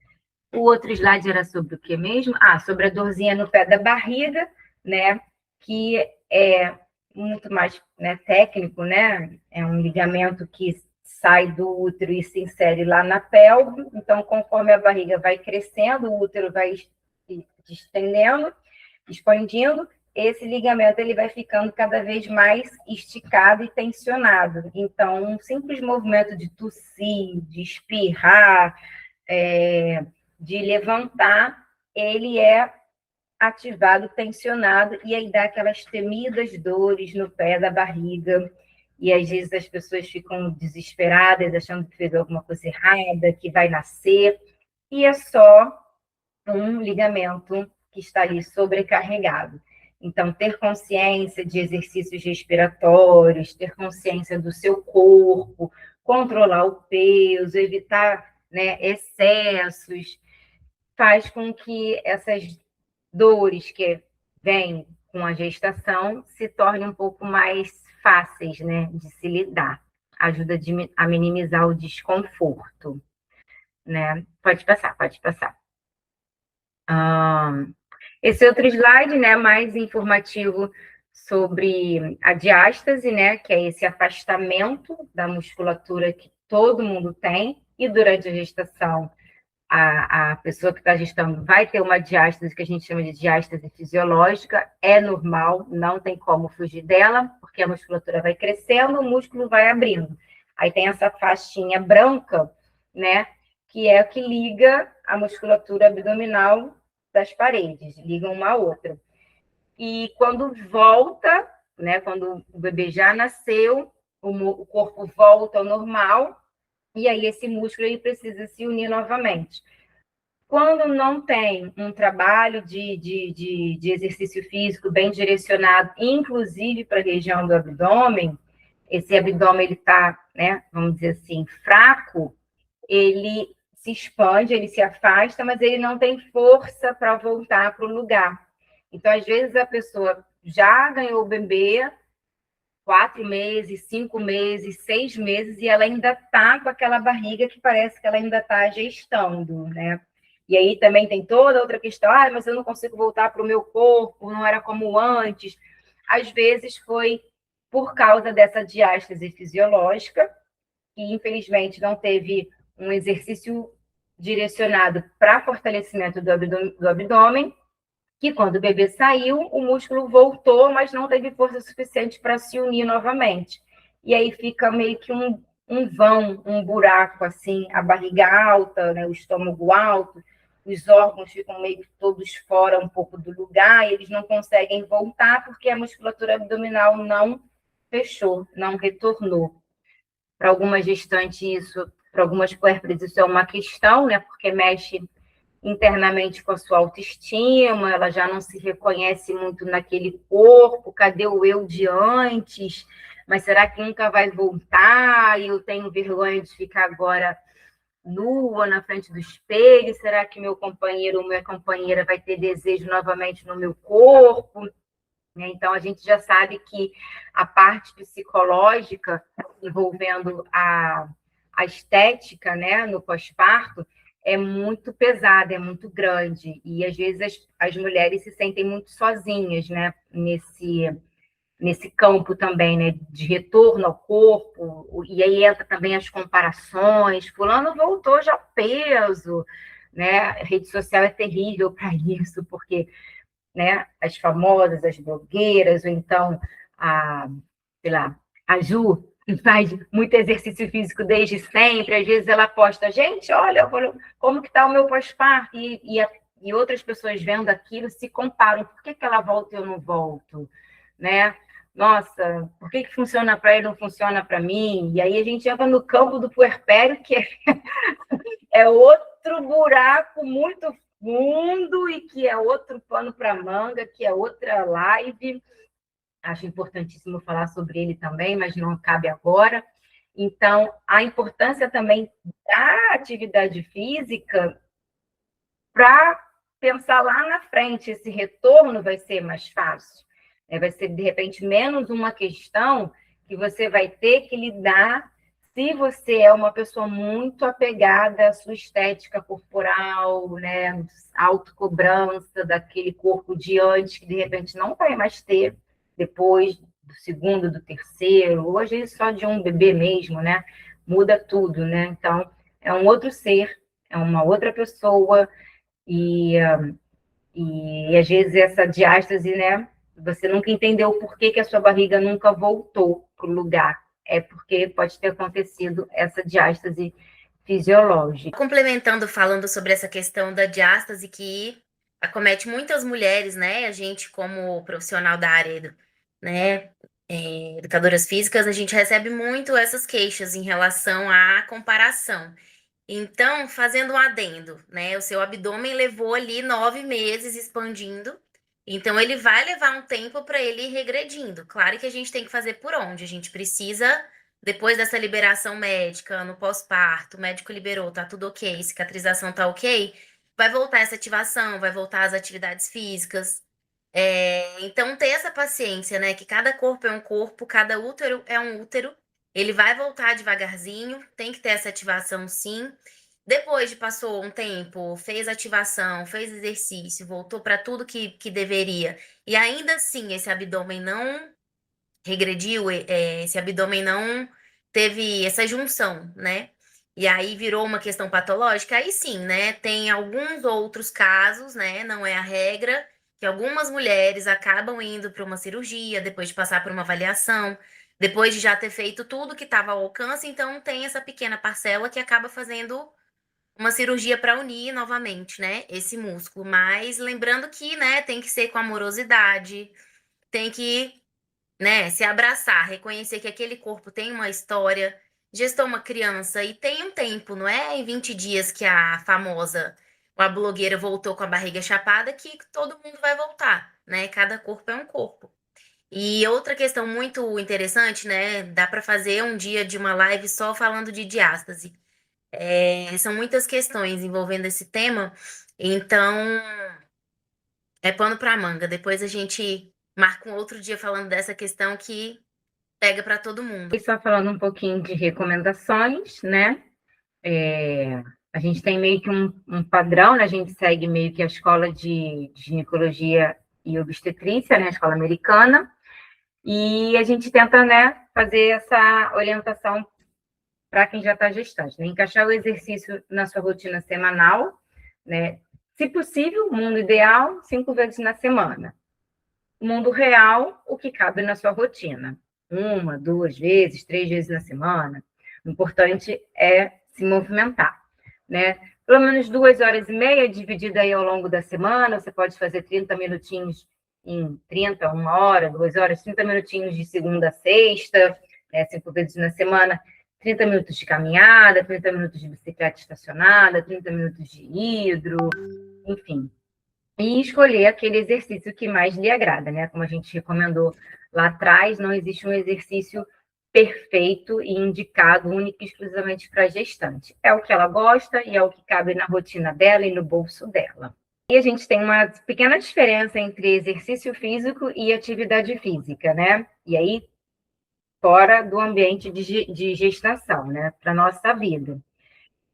O outro slide era sobre o que mesmo? Sobre a dorzinha no pé da barriga, né? Que é muito mais, né, técnico, né? É um ligamento que sai do útero e se insere lá na pelve. Então, conforme a barriga vai crescendo, o útero vai estendendo, expandindo, esse ligamento ele vai ficando cada vez mais esticado e tensionado. Então, um simples movimento de tossir, de espirrar, de levantar, ele é ativado, tensionado, e aí dá aquelas temidas dores no pé da barriga, e às vezes as pessoas ficam desesperadas, achando que fez alguma coisa errada, que vai nascer, e é só um ligamento que está ali sobrecarregado. Então, ter consciência de exercícios respiratórios, ter consciência do seu corpo, controlar o peso, evitar, né, excessos, faz com que essas dores que vêm com a gestação se tornem um pouco mais fáceis, né, de se lidar. Ajuda a minimizar o desconforto, né? Pode passar, pode passar. Esse outro slide, né, mais informativo sobre a diástase, né, que é esse afastamento da musculatura que todo mundo tem, e durante a gestação a pessoa que está gestando vai ter uma diástase, que a gente chama de diástase fisiológica, é normal, não tem como fugir dela, porque a musculatura vai crescendo, o músculo vai abrindo. Aí tem essa faixinha branca, né, que é o que liga a musculatura abdominal das paredes, liga uma à outra. E quando volta, né, quando o bebê já nasceu, o corpo volta ao normal, e aí esse músculo ele precisa se unir novamente. Quando não tem um trabalho de exercício físico bem direcionado, inclusive para a região do abdômen, esse abdômen ele está, né, vamos dizer assim, fraco, ele se expande, ele se afasta, mas ele não tem força para voltar para o lugar. Então, às vezes, a pessoa já ganhou o bebê, 4 meses, 5 meses, 6 meses, e ela ainda está com aquela barriga que parece que ela ainda está gestando, né? E aí também tem toda outra questão, mas eu não consigo voltar para o meu corpo, não era como antes. Às vezes foi por causa dessa diástase fisiológica, que infelizmente não teve um exercício direcionado para fortalecimento do abdômen, que quando o bebê saiu, o músculo voltou, mas não teve força suficiente para se unir novamente. E aí fica meio que um vão, um buraco, assim, a barriga alta, né, o estômago alto, os órgãos ficam meio que todos fora um pouco do lugar, e eles não conseguem voltar porque a musculatura abdominal não fechou, não retornou. Para algumas gestantes, isso, para algumas puérperas, isso é uma questão, né, porque mexe internamente com a sua autoestima, ela já não se reconhece muito naquele corpo, cadê o eu de antes? Mas será que nunca vai voltar? E eu tenho vergonha de ficar agora nua na frente do espelho? Será que meu companheiro ou minha companheira vai ter desejo novamente no meu corpo? Então, a gente já sabe que a parte psicológica envolvendo a estética, né, no pós-parto, é muito pesada, é muito grande. E, às vezes, as mulheres se sentem muito sozinhas, né, nesse campo também, né, de retorno ao corpo. E aí entra também as comparações. Fulano voltou já peso, né? A rede social é terrível para isso, porque, né, as famosas, as blogueiras, ou então sei lá, a Ju, que faz muito exercício físico desde sempre, às vezes ela posta, gente, olha como que está o meu pós-parto, e outras pessoas vendo aquilo se comparam, por que ela volta e eu não volto, né? Nossa, por que funciona para ele e não funciona para mim? E aí a gente entra no campo do puerpério, que é outro buraco muito fundo e que é outro pano para manga, que é outra live. Acho importantíssimo falar sobre ele também, mas não cabe agora. Então, a importância também da atividade física para pensar lá na frente, esse retorno vai ser mais fácil. Vai ser, de repente, menos uma questão que você vai ter que lidar se você é uma pessoa muito apegada à sua estética corporal, né? Autocobrança daquele corpo de antes, que de repente não vai mais ter depois do segundo, do terceiro, ou às vezes só de um bebê mesmo, né? Muda tudo, né? Então, é um outro ser, é uma outra pessoa, e às vezes essa diástase, né? Você nunca entendeu por que a sua barriga nunca voltou para o lugar. É porque pode ter acontecido essa diástase fisiológica. Complementando, falando sobre essa questão da diástase que acomete muitas mulheres, né? A gente, como profissional da área, né, educadoras físicas, a gente recebe muito essas queixas em relação à comparação. Então, fazendo um adendo, né? O seu abdômen levou ali 9 meses expandindo, então ele vai levar um tempo para ele ir regredindo. Claro que a gente tem que fazer por onde? A gente precisa, depois dessa liberação médica, no pós-parto, o médico liberou, tá tudo ok, cicatrização tá ok, vai voltar essa ativação, vai voltar as atividades físicas. Então, ter essa paciência, né? Que cada corpo é um corpo, cada útero é um útero. Ele vai voltar devagarzinho, tem que ter essa ativação sim. Depois de passou um tempo, fez ativação, fez exercício, voltou para tudo que deveria. E ainda assim, esse abdômen não regrediu, esse abdômen não teve essa junção, né? e aí virou uma questão patológica, aí sim, né? Tem alguns outros casos, né? Não é a regra, que algumas mulheres acabam indo para uma cirurgia depois de passar por uma avaliação, depois de já ter feito tudo que estava ao alcance, então tem essa pequena parcela que acaba fazendo uma cirurgia para unir novamente, né, esse músculo. Mas lembrando que, né, tem que ser com amorosidade, tem que, né, se abraçar, reconhecer que aquele corpo tem uma história, gestou uma criança e tem um tempo, não é em 20 dias que a famosa, a blogueira voltou com a barriga chapada que todo mundo vai voltar, né? Cada corpo é um corpo. E outra questão muito interessante, né? Dá para fazer um dia de uma live só falando de diástase. São muitas questões envolvendo esse tema, então é pano para manga. Depois a gente marca um outro dia falando dessa questão que pega para todo mundo. E só falando um pouquinho de recomendações, né? A gente tem meio que um padrão, né? A gente segue meio que a escola de ginecologia e obstetrícia, né? A escola americana, e a gente tenta, né, fazer essa orientação para quem já está gestante, né? Encaixar o exercício na sua rotina semanal, né? Se possível, o mundo ideal, 5 vezes na semana. O mundo real, o que cabe na sua rotina. 1, 2 vezes, 3 vezes na semana. O importante é se movimentar, né? Pelo menos 2 horas e meia, dividida aí ao longo da semana. Você pode fazer 30 minutinhos em 30, 1 hora, 2 horas, 30 minutinhos de segunda a sexta, né? 5 vezes na semana. 30 minutos de caminhada, 30 minutos de bicicleta estacionada, 30 minutos de hidro, enfim. E escolher aquele exercício que mais lhe agrada, né? Como a gente recomendou lá atrás, não existe um exercício perfeito e indicado única e exclusivamente para a gestante. É o que ela gosta e é o que cabe na rotina dela e no bolso dela. E a gente tem uma pequena diferença entre exercício físico e atividade física, né? E aí, fora do ambiente de gestação, né? Para a nossa vida.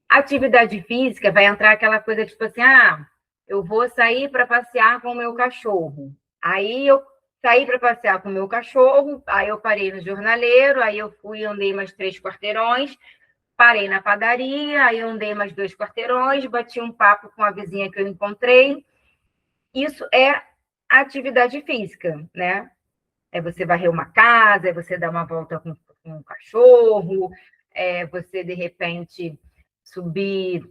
A atividade física vai entrar aquela coisa tipo assim, eu vou sair para passear com o meu cachorro. Aí eu saí para passear com o meu cachorro, aí eu parei no jornaleiro, aí eu fui e andei mais 3 quarteirões, parei na padaria, aí eu andei mais 2 quarteirões, bati um papo com a vizinha que eu encontrei. Isso é atividade física, né? É você varrer uma casa, é você dar uma volta com um cachorro, é você, de repente, subir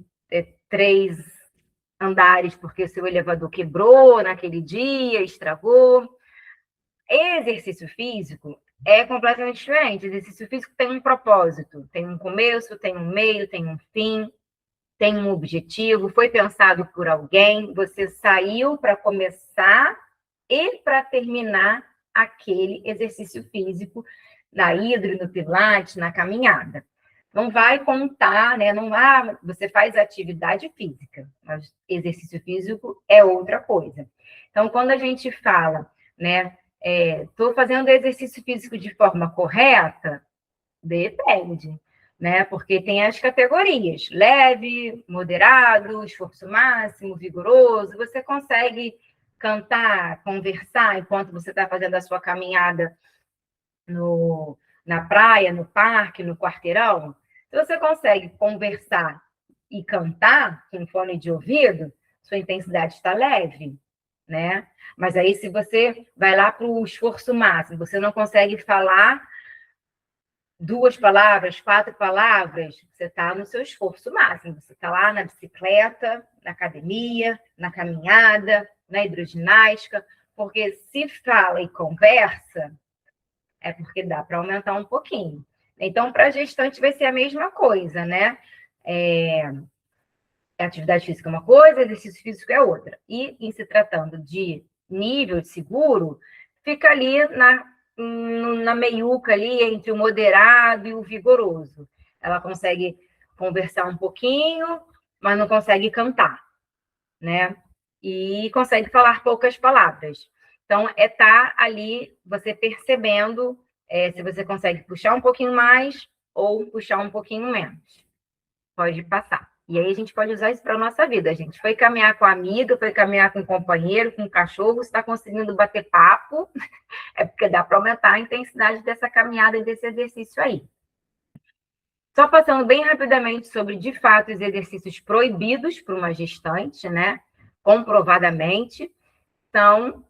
3 andares porque seu elevador quebrou naquele dia, estragou. Exercício físico é completamente diferente. Exercício físico tem um propósito, tem um começo, tem um meio, tem um fim, tem um objetivo, foi pensado por alguém, você saiu para começar e para terminar aquele exercício físico na hidro, no pilates, na caminhada. Não vai contar, né? Não você faz atividade física, mas exercício físico é outra coisa. Então, quando a gente fala, né? Estou fazendo exercício físico de forma correta, depende, né? Porque tem as categorias: leve, moderado, esforço máximo, vigoroso. Você consegue cantar, conversar enquanto você está fazendo a sua caminhada na praia, no parque, no quarteirão? Se você consegue conversar e cantar com fone de ouvido, sua intensidade está leve, né? Mas aí, se você vai lá para o esforço máximo, você não consegue falar 2 palavras, 4 palavras, você está no seu esforço máximo. Você está lá na bicicleta, na academia, na caminhada, na hidroginástica, porque se fala e conversa, é porque dá para aumentar um pouquinho. Então, para a gestante vai ser a mesma coisa, né? Atividade física é uma coisa, exercício físico é outra. E, em se tratando de nível de seguro, fica ali na meiuca ali entre o moderado e o vigoroso. Ela consegue conversar um pouquinho, mas não consegue cantar, né? E consegue falar poucas palavras. Então, estar ali, você percebendo se você consegue puxar um pouquinho mais ou puxar um pouquinho menos. Pode passar. E aí a gente pode usar isso para a nossa vida. A gente foi caminhar com a amiga, foi caminhar com o companheiro, com o cachorro, está conseguindo bater papo, é porque dá para aumentar a intensidade dessa caminhada e desse exercício aí. Só passando bem rapidamente sobre, de fato, os exercícios proibidos para uma gestante, né? Comprovadamente, são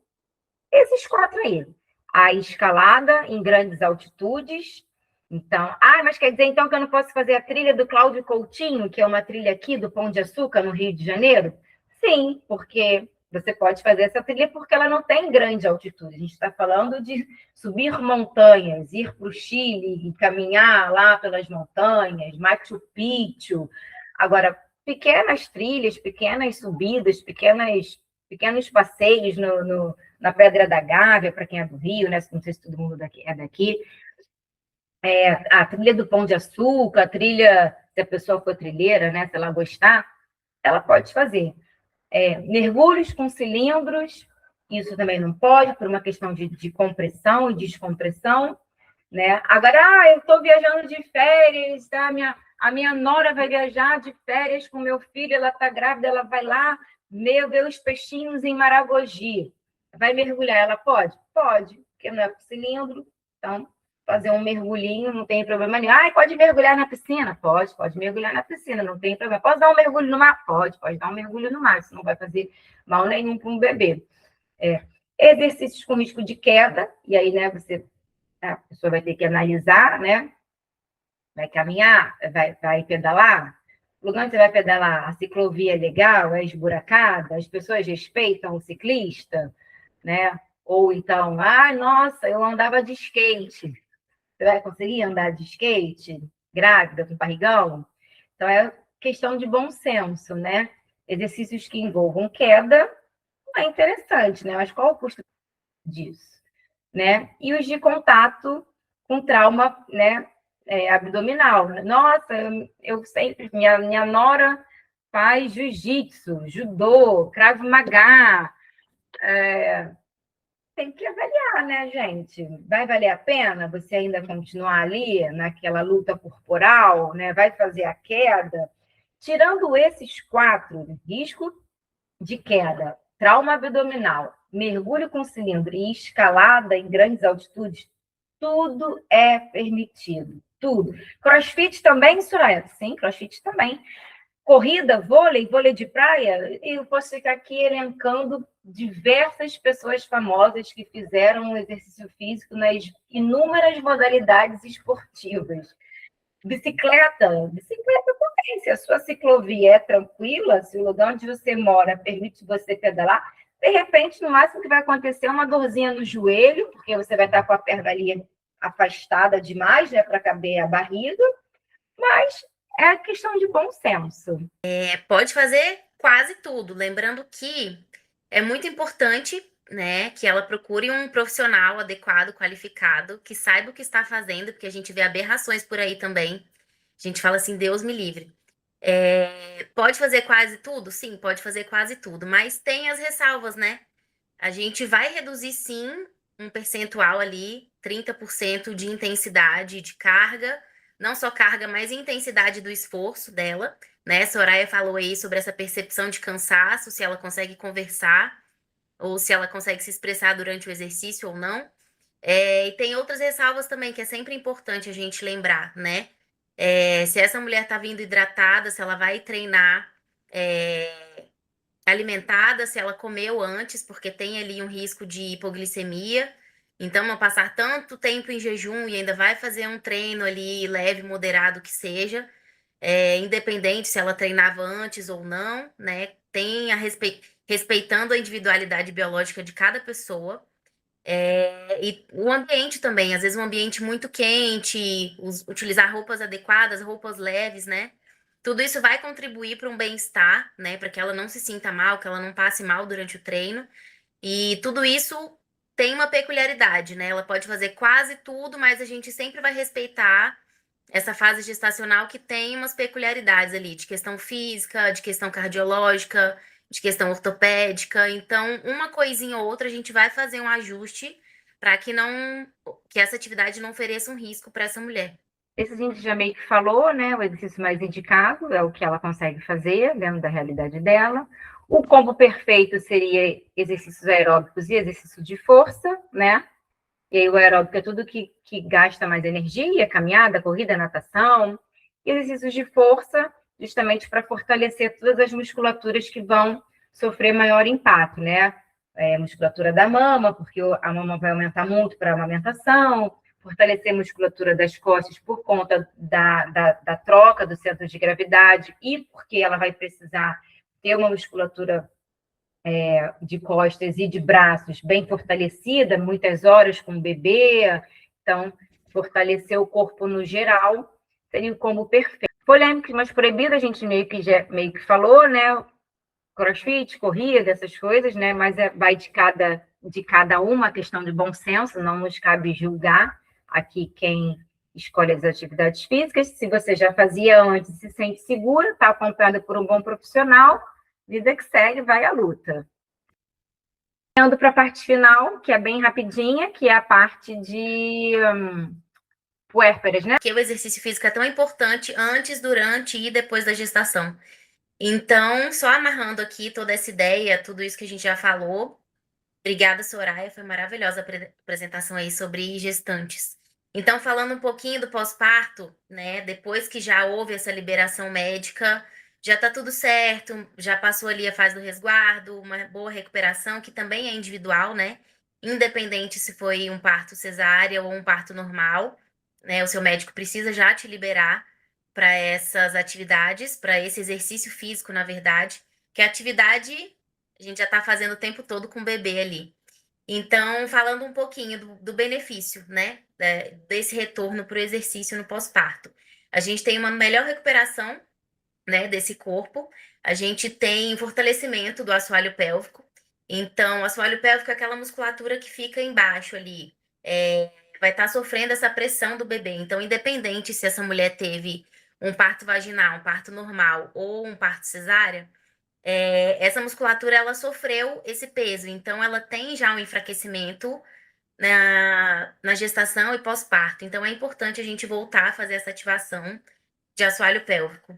esses 4 aí. A escalada em grandes altitudes. Então, mas quer dizer então que eu não posso fazer a trilha do Cláudio Coutinho, que é uma trilha aqui do Pão de Açúcar, no Rio de Janeiro? Sim, porque você pode fazer essa trilha porque ela não tem grande altitude. A gente está falando de subir montanhas, ir para o Chile e caminhar lá pelas montanhas, Machu Picchu. Agora, pequenas trilhas, pequenas subidas, pequenos passeios na Pedra da Gávea, para quem é do Rio, né? Não sei se todo mundo é daqui. A trilha do Pão de Açúcar, a trilha, se a pessoa for trilheira, né? Se ela gostar, ela pode fazer. Mergulhos com cilindros, isso também não pode, por uma questão de compressão e descompressão, né? Agora, eu estou viajando de férias, tá? A minha nora vai viajar de férias com meu filho, ela está grávida, ela vai lá ver os peixinhos em Maragogi. Vai mergulhar, ela pode? Pode, porque não é com cilindro, então fazer um mergulhinho, não tem problema nenhum. Pode mergulhar na piscina? Pode mergulhar na piscina, não tem problema. Pode dar um mergulho no mar? Pode dar um mergulho no mar, isso não vai fazer mal nenhum para um bebê. Exercícios com risco de queda, e aí, né, a pessoa vai ter que analisar, né? Vai caminhar, vai pedalar. O lugar onde você vai pedalar, a ciclovia é legal, é esburacada, as pessoas respeitam o ciclista, né? Ou então, nossa, eu andava de skate. Você vai conseguir andar de skate grávida, com barrigão? Então, é questão de bom senso, né? Exercícios que envolvam queda é interessante, né? Mas qual o custo disso? Né? E os de contato com trauma, né? Abdominal. Nossa, eu sempre... Minha nora faz jiu-jitsu, judô, krav maga... Tem que avaliar, né, gente? Vai valer a pena você ainda continuar ali naquela luta corporal, né? Vai fazer a queda? Tirando esses 4, risco de queda, trauma abdominal, mergulho com cilindro e escalada em grandes altitudes, tudo é permitido, tudo. CrossFit também, Soraya? Sim, CrossFit também. Corrida, vôlei de praia, e eu posso ficar aqui elencando diversas pessoas famosas que fizeram um exercício físico nas inúmeras modalidades esportivas. Bicicleta também. Se a sua ciclovia é tranquila, se o lugar onde você mora permite você pedalar, de repente, no máximo que vai acontecer é uma dorzinha no joelho, porque você vai estar com a perna ali afastada demais, né, para caber a barriga, mas é questão de bom senso. Pode fazer quase tudo. Lembrando que é muito importante, né, que ela procure um profissional adequado, qualificado, que saiba o que está fazendo, porque a gente vê aberrações por aí também. A gente fala assim, Deus me livre. Pode fazer quase tudo? Sim, pode fazer quase tudo, mas tem as ressalvas, né? A gente vai reduzir, sim, um percentual ali, 30% de intensidade de carga, não só carga, mas intensidade do esforço dela, né? Soraya falou aí sobre essa percepção de cansaço, se ela consegue conversar, ou se ela consegue se expressar durante o exercício ou não. E tem outras ressalvas também, que é sempre importante a gente lembrar, né? Se essa mulher está vindo hidratada, se ela vai treinar alimentada, se ela comeu antes, porque tem ali um risco de hipoglicemia. Então, não passar tanto tempo em jejum e ainda vai fazer um treino ali leve, moderado que seja, independente se ela treinava antes ou não, né? Tem respeitando a individualidade biológica de cada pessoa. E o ambiente também, às vezes um ambiente muito quente, utilizar roupas adequadas, roupas leves, né? Tudo isso vai contribuir para um bem-estar, né? Para que ela não se sinta mal, que ela não passe mal durante o treino. E tudo isso tem uma peculiaridade, né? Ela pode fazer quase tudo, mas a gente sempre vai respeitar essa fase gestacional que tem umas peculiaridades ali, de questão física, de questão cardiológica, de questão ortopédica. Então, uma coisinha ou outra, a gente vai fazer um ajuste para que essa atividade não ofereça um risco para essa mulher. Esse a gente já meio que falou, né? O exercício mais indicado é o que ela consegue fazer dentro da realidade dela. O combo perfeito seria exercícios aeróbicos e exercício de força, né? E aí o aeróbico é tudo que gasta mais energia, caminhada, corrida, natação. e exercícios de força, justamente para fortalecer todas as musculaturas que vão sofrer maior impacto, né? Musculatura da mama, porque a mama vai aumentar muito para a amamentação, fortalecer a musculatura das costas por conta da troca do centro de gravidade e porque ela vai precisar ter uma musculatura de costas e de braços bem fortalecida, muitas horas com o bebê, então fortalecer o corpo no geral seria o combo perfeito. Polêmicas, mas proibidas, a gente meio que falou, né? Crossfit, corrida, essas coisas, né? Mas vai de cada uma, a questão de bom senso, não nos cabe julgar aqui quem escolhe as atividades físicas. Se você já fazia antes e se sente segura, está acompanhada por um bom profissional, vida que segue, vai à luta. Indo para a parte final, que é bem rapidinha, que é a parte de puérperas, né? Porque o exercício físico é tão importante antes, durante e depois da gestação. Então, só amarrando aqui toda essa ideia, tudo isso que a gente já falou. Obrigada, Soraya, foi maravilhosa a apresentação aí sobre gestantes. Então, falando um pouquinho do pós-parto, né? Depois que já houve essa liberação médica, já tá tudo certo, já passou ali a fase do resguardo, uma boa recuperação, que também é individual, né? Independente se foi um parto cesárea ou um parto normal, né? O seu médico precisa já te liberar para essas atividades, para esse exercício físico, na verdade, que a atividade a gente já está fazendo o tempo todo com o bebê ali. Então, falando um pouquinho do benefício, né, desse retorno para o exercício no pós-parto. A gente tem uma melhor recuperação, né, desse corpo, a gente tem fortalecimento do assoalho pélvico. Então, o assoalho pélvico é aquela musculatura que fica embaixo ali, vai estar sofrendo essa pressão do bebê. Então, independente se essa mulher teve um parto vaginal, um parto normal ou um parto cesárea, essa musculatura ela sofreu esse peso, então ela tem já um enfraquecimento na gestação e pós-parto. Então é importante a gente voltar a fazer essa ativação de assoalho pélvico.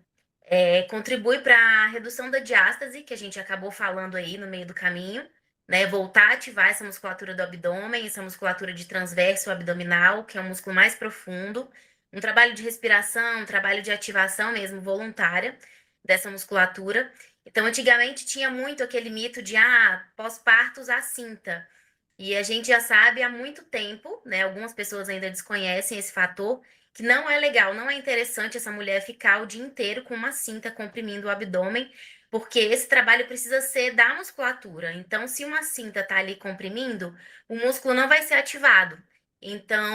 Contribui para a redução da diástase, que a gente acabou falando aí no meio do caminho, né? Voltar a ativar essa musculatura do abdômen, essa musculatura de transverso abdominal, que é um músculo mais profundo. Um trabalho de respiração, um trabalho de ativação mesmo voluntária dessa musculatura. Então, antigamente tinha muito aquele mito de pós-parto usar cinta. E a gente já sabe há muito tempo, né? Algumas pessoas ainda desconhecem esse fator, que não é legal, não é interessante essa mulher ficar o dia inteiro com uma cinta comprimindo o abdômen, porque esse trabalho precisa ser da musculatura. Então, se uma cinta está ali comprimindo, o músculo não vai ser ativado. Então,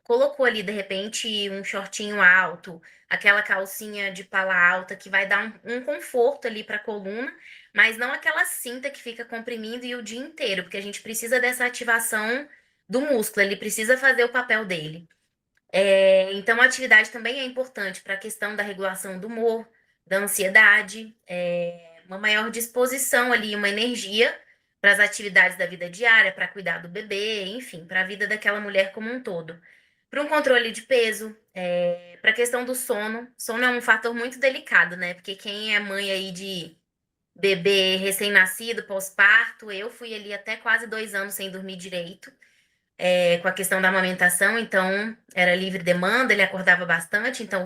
colocou ali, de repente, um shortinho alto, aquela calcinha de pala alta que vai dar um conforto ali para a coluna, mas não aquela cinta que fica comprimindo e o dia inteiro, porque a gente precisa dessa ativação do músculo, ele precisa fazer o papel dele. Então, a atividade também é importante para a questão da regulação do humor, da ansiedade, uma maior disposição ali, uma energia para as atividades da vida diária, para cuidar do bebê, enfim, para a vida daquela mulher como um todo. Para um controle de peso, para a questão do sono. Sono é um fator muito delicado, né? Porque quem é mãe aí de bebê recém-nascido, pós-parto, eu fui ali até quase 2 anos sem dormir direito, com a questão da amamentação, então era livre demanda, ele acordava bastante, então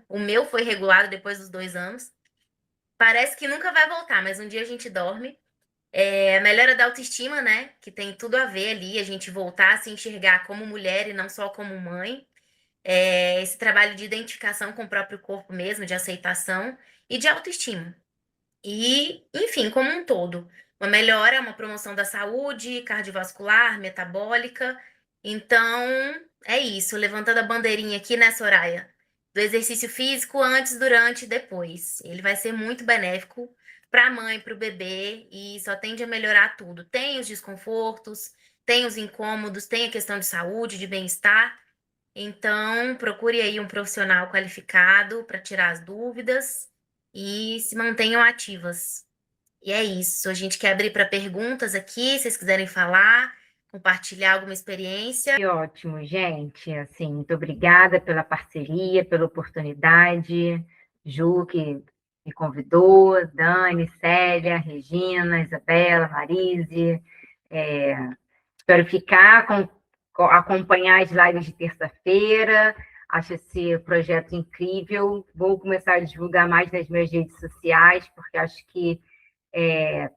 o meu foi regulado depois dos 2 anos. Parece que nunca vai voltar, mas um dia a gente dorme. A melhora da autoestima, né? Que tem tudo a ver ali, a gente voltar a se enxergar como mulher e não só como mãe. Esse trabalho de identificação com o próprio corpo mesmo, de aceitação e de autoestima. E, enfim, como um todo, uma melhora, uma promoção da saúde cardiovascular, metabólica. Então, é isso, levantando a bandeirinha aqui, né, Soraya? Do exercício físico antes, durante e depois. Ele vai ser muito benéfico para a mãe, para o bebê, e só tende a melhorar tudo. Tem os desconfortos, tem os incômodos, tem a questão de saúde, de bem-estar. Então, procure aí um profissional qualificado para tirar as dúvidas e se mantenham ativas. E é isso. A gente quer abrir para perguntas aqui, se vocês quiserem falar, compartilhar alguma experiência. Que ótimo, gente. Assim, muito obrigada pela parceria, pela oportunidade. Ju, que me convidou, Dani, Célia, Regina, Isabela, Marise. Espero ficar, acompanhar as lives de terça-feira. Acho esse projeto incrível. Vou começar a divulgar mais nas minhas redes sociais, porque acho que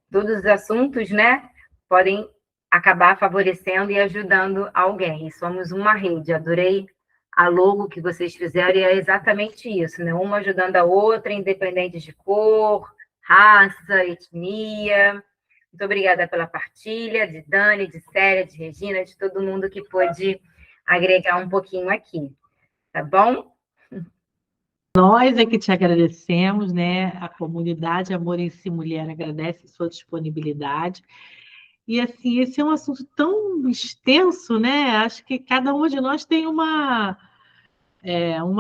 todos os assuntos, né, podem acabar favorecendo e ajudando alguém. E somos uma rede. Adorei a logo que vocês fizeram, e é exatamente isso, né? Uma ajudando a outra, independente de cor, raça, etnia. Muito obrigada pela partilha, de Dani, de Célia, de Regina, de todo mundo que pôde agregar um pouquinho aqui. Tá bom? Nós é que te agradecemos, né? A comunidade Amor em Si Mulher agradece a sua disponibilidade. E assim, esse é um assunto tão extenso, né? Acho que cada uma de nós tem uma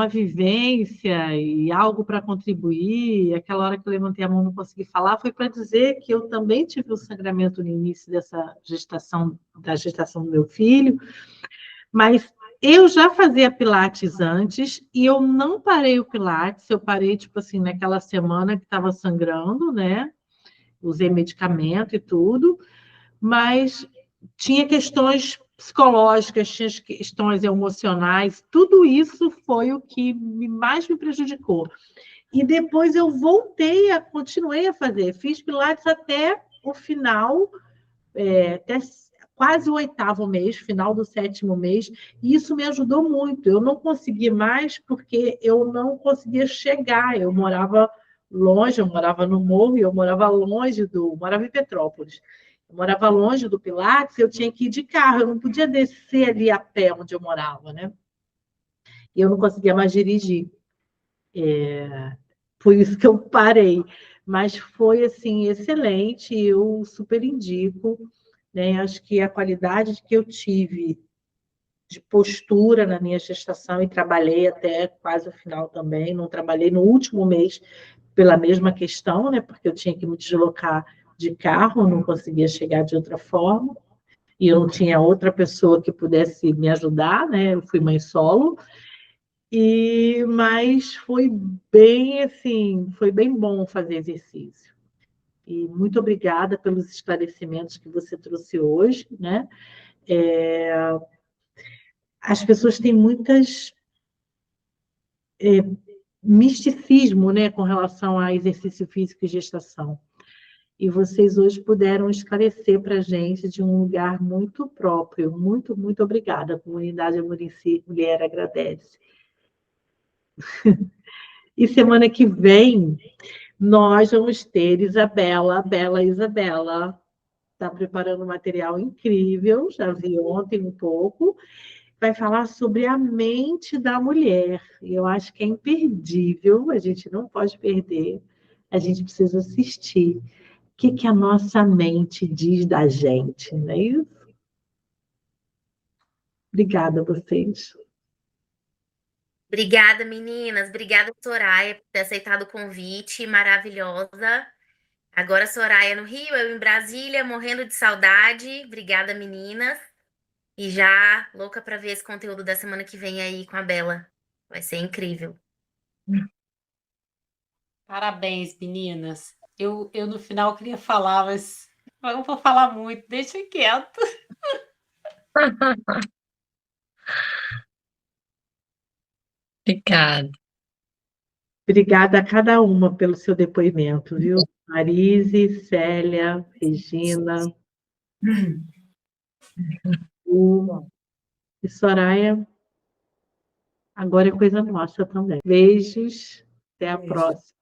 vivência e algo para contribuir. Aquela hora que eu levantei a mão e não consegui falar foi para dizer que eu também tive um sangramento no início da gestação do meu filho, mas eu já fazia Pilates antes e eu não parei o Pilates, eu parei, tipo assim, naquela semana que estava sangrando, né? Usei medicamento e tudo, mas tinha questões psicológicas, tinha questões emocionais, tudo isso foi o que mais me prejudicou. E depois eu continuei a fazer, fiz Pilates até o final, até quase o 8º mês, final do 7º mês, e isso me ajudou muito. Eu não consegui mais porque eu não conseguia chegar, eu morava longe, eu morava no morro e eu morava morava em Petrópolis. Eu morava longe do Pilates, eu tinha que ir de carro, eu não podia descer ali a pé onde eu morava, né? E eu não conseguia mais dirigir. Por isso que eu parei. Mas foi, assim, excelente, eu super indico, né? Acho que a qualidade que eu tive de postura na minha gestação, e trabalhei até quase o final também, não trabalhei no último mês pela mesma questão, né? Porque eu tinha que me deslocar de carro, não conseguia chegar de outra forma, e eu não tinha outra pessoa que pudesse me ajudar, né? Eu fui mãe solo, mas foi bem assim, foi bem bom fazer exercício. E muito obrigada pelos esclarecimentos que você trouxe hoje, né? As pessoas têm muitas misticismo, né, com relação a exercício físico e gestação. E vocês hoje puderam esclarecer para a gente de um lugar muito próprio. Muito, muito obrigada. A comunidade Amor em Si Mulher agradece. E semana que vem nós vamos ter Isabela, a bela Isabela. Está preparando um material incrível, já vi ontem um pouco. Vai falar sobre a mente da mulher. E eu acho que é imperdível, a gente não pode perder, a gente precisa assistir. O que a nossa mente diz da gente, não é isso? Obrigada a vocês. Obrigada, meninas. Obrigada, Soraya, por ter aceitado o convite. Maravilhosa. Agora, Soraya no Rio, eu em Brasília, morrendo de saudade. Obrigada, meninas. E já louca para ver esse conteúdo da semana que vem aí com a Bela. Vai ser incrível. Parabéns, meninas. Eu no final queria falar, mas eu não vou falar muito, deixa quieto. Obrigada. Obrigada a cada uma pelo seu depoimento, viu? Marise, Célia, Regina, e Soraya. Agora é coisa nossa também. Beijos, até a próxima.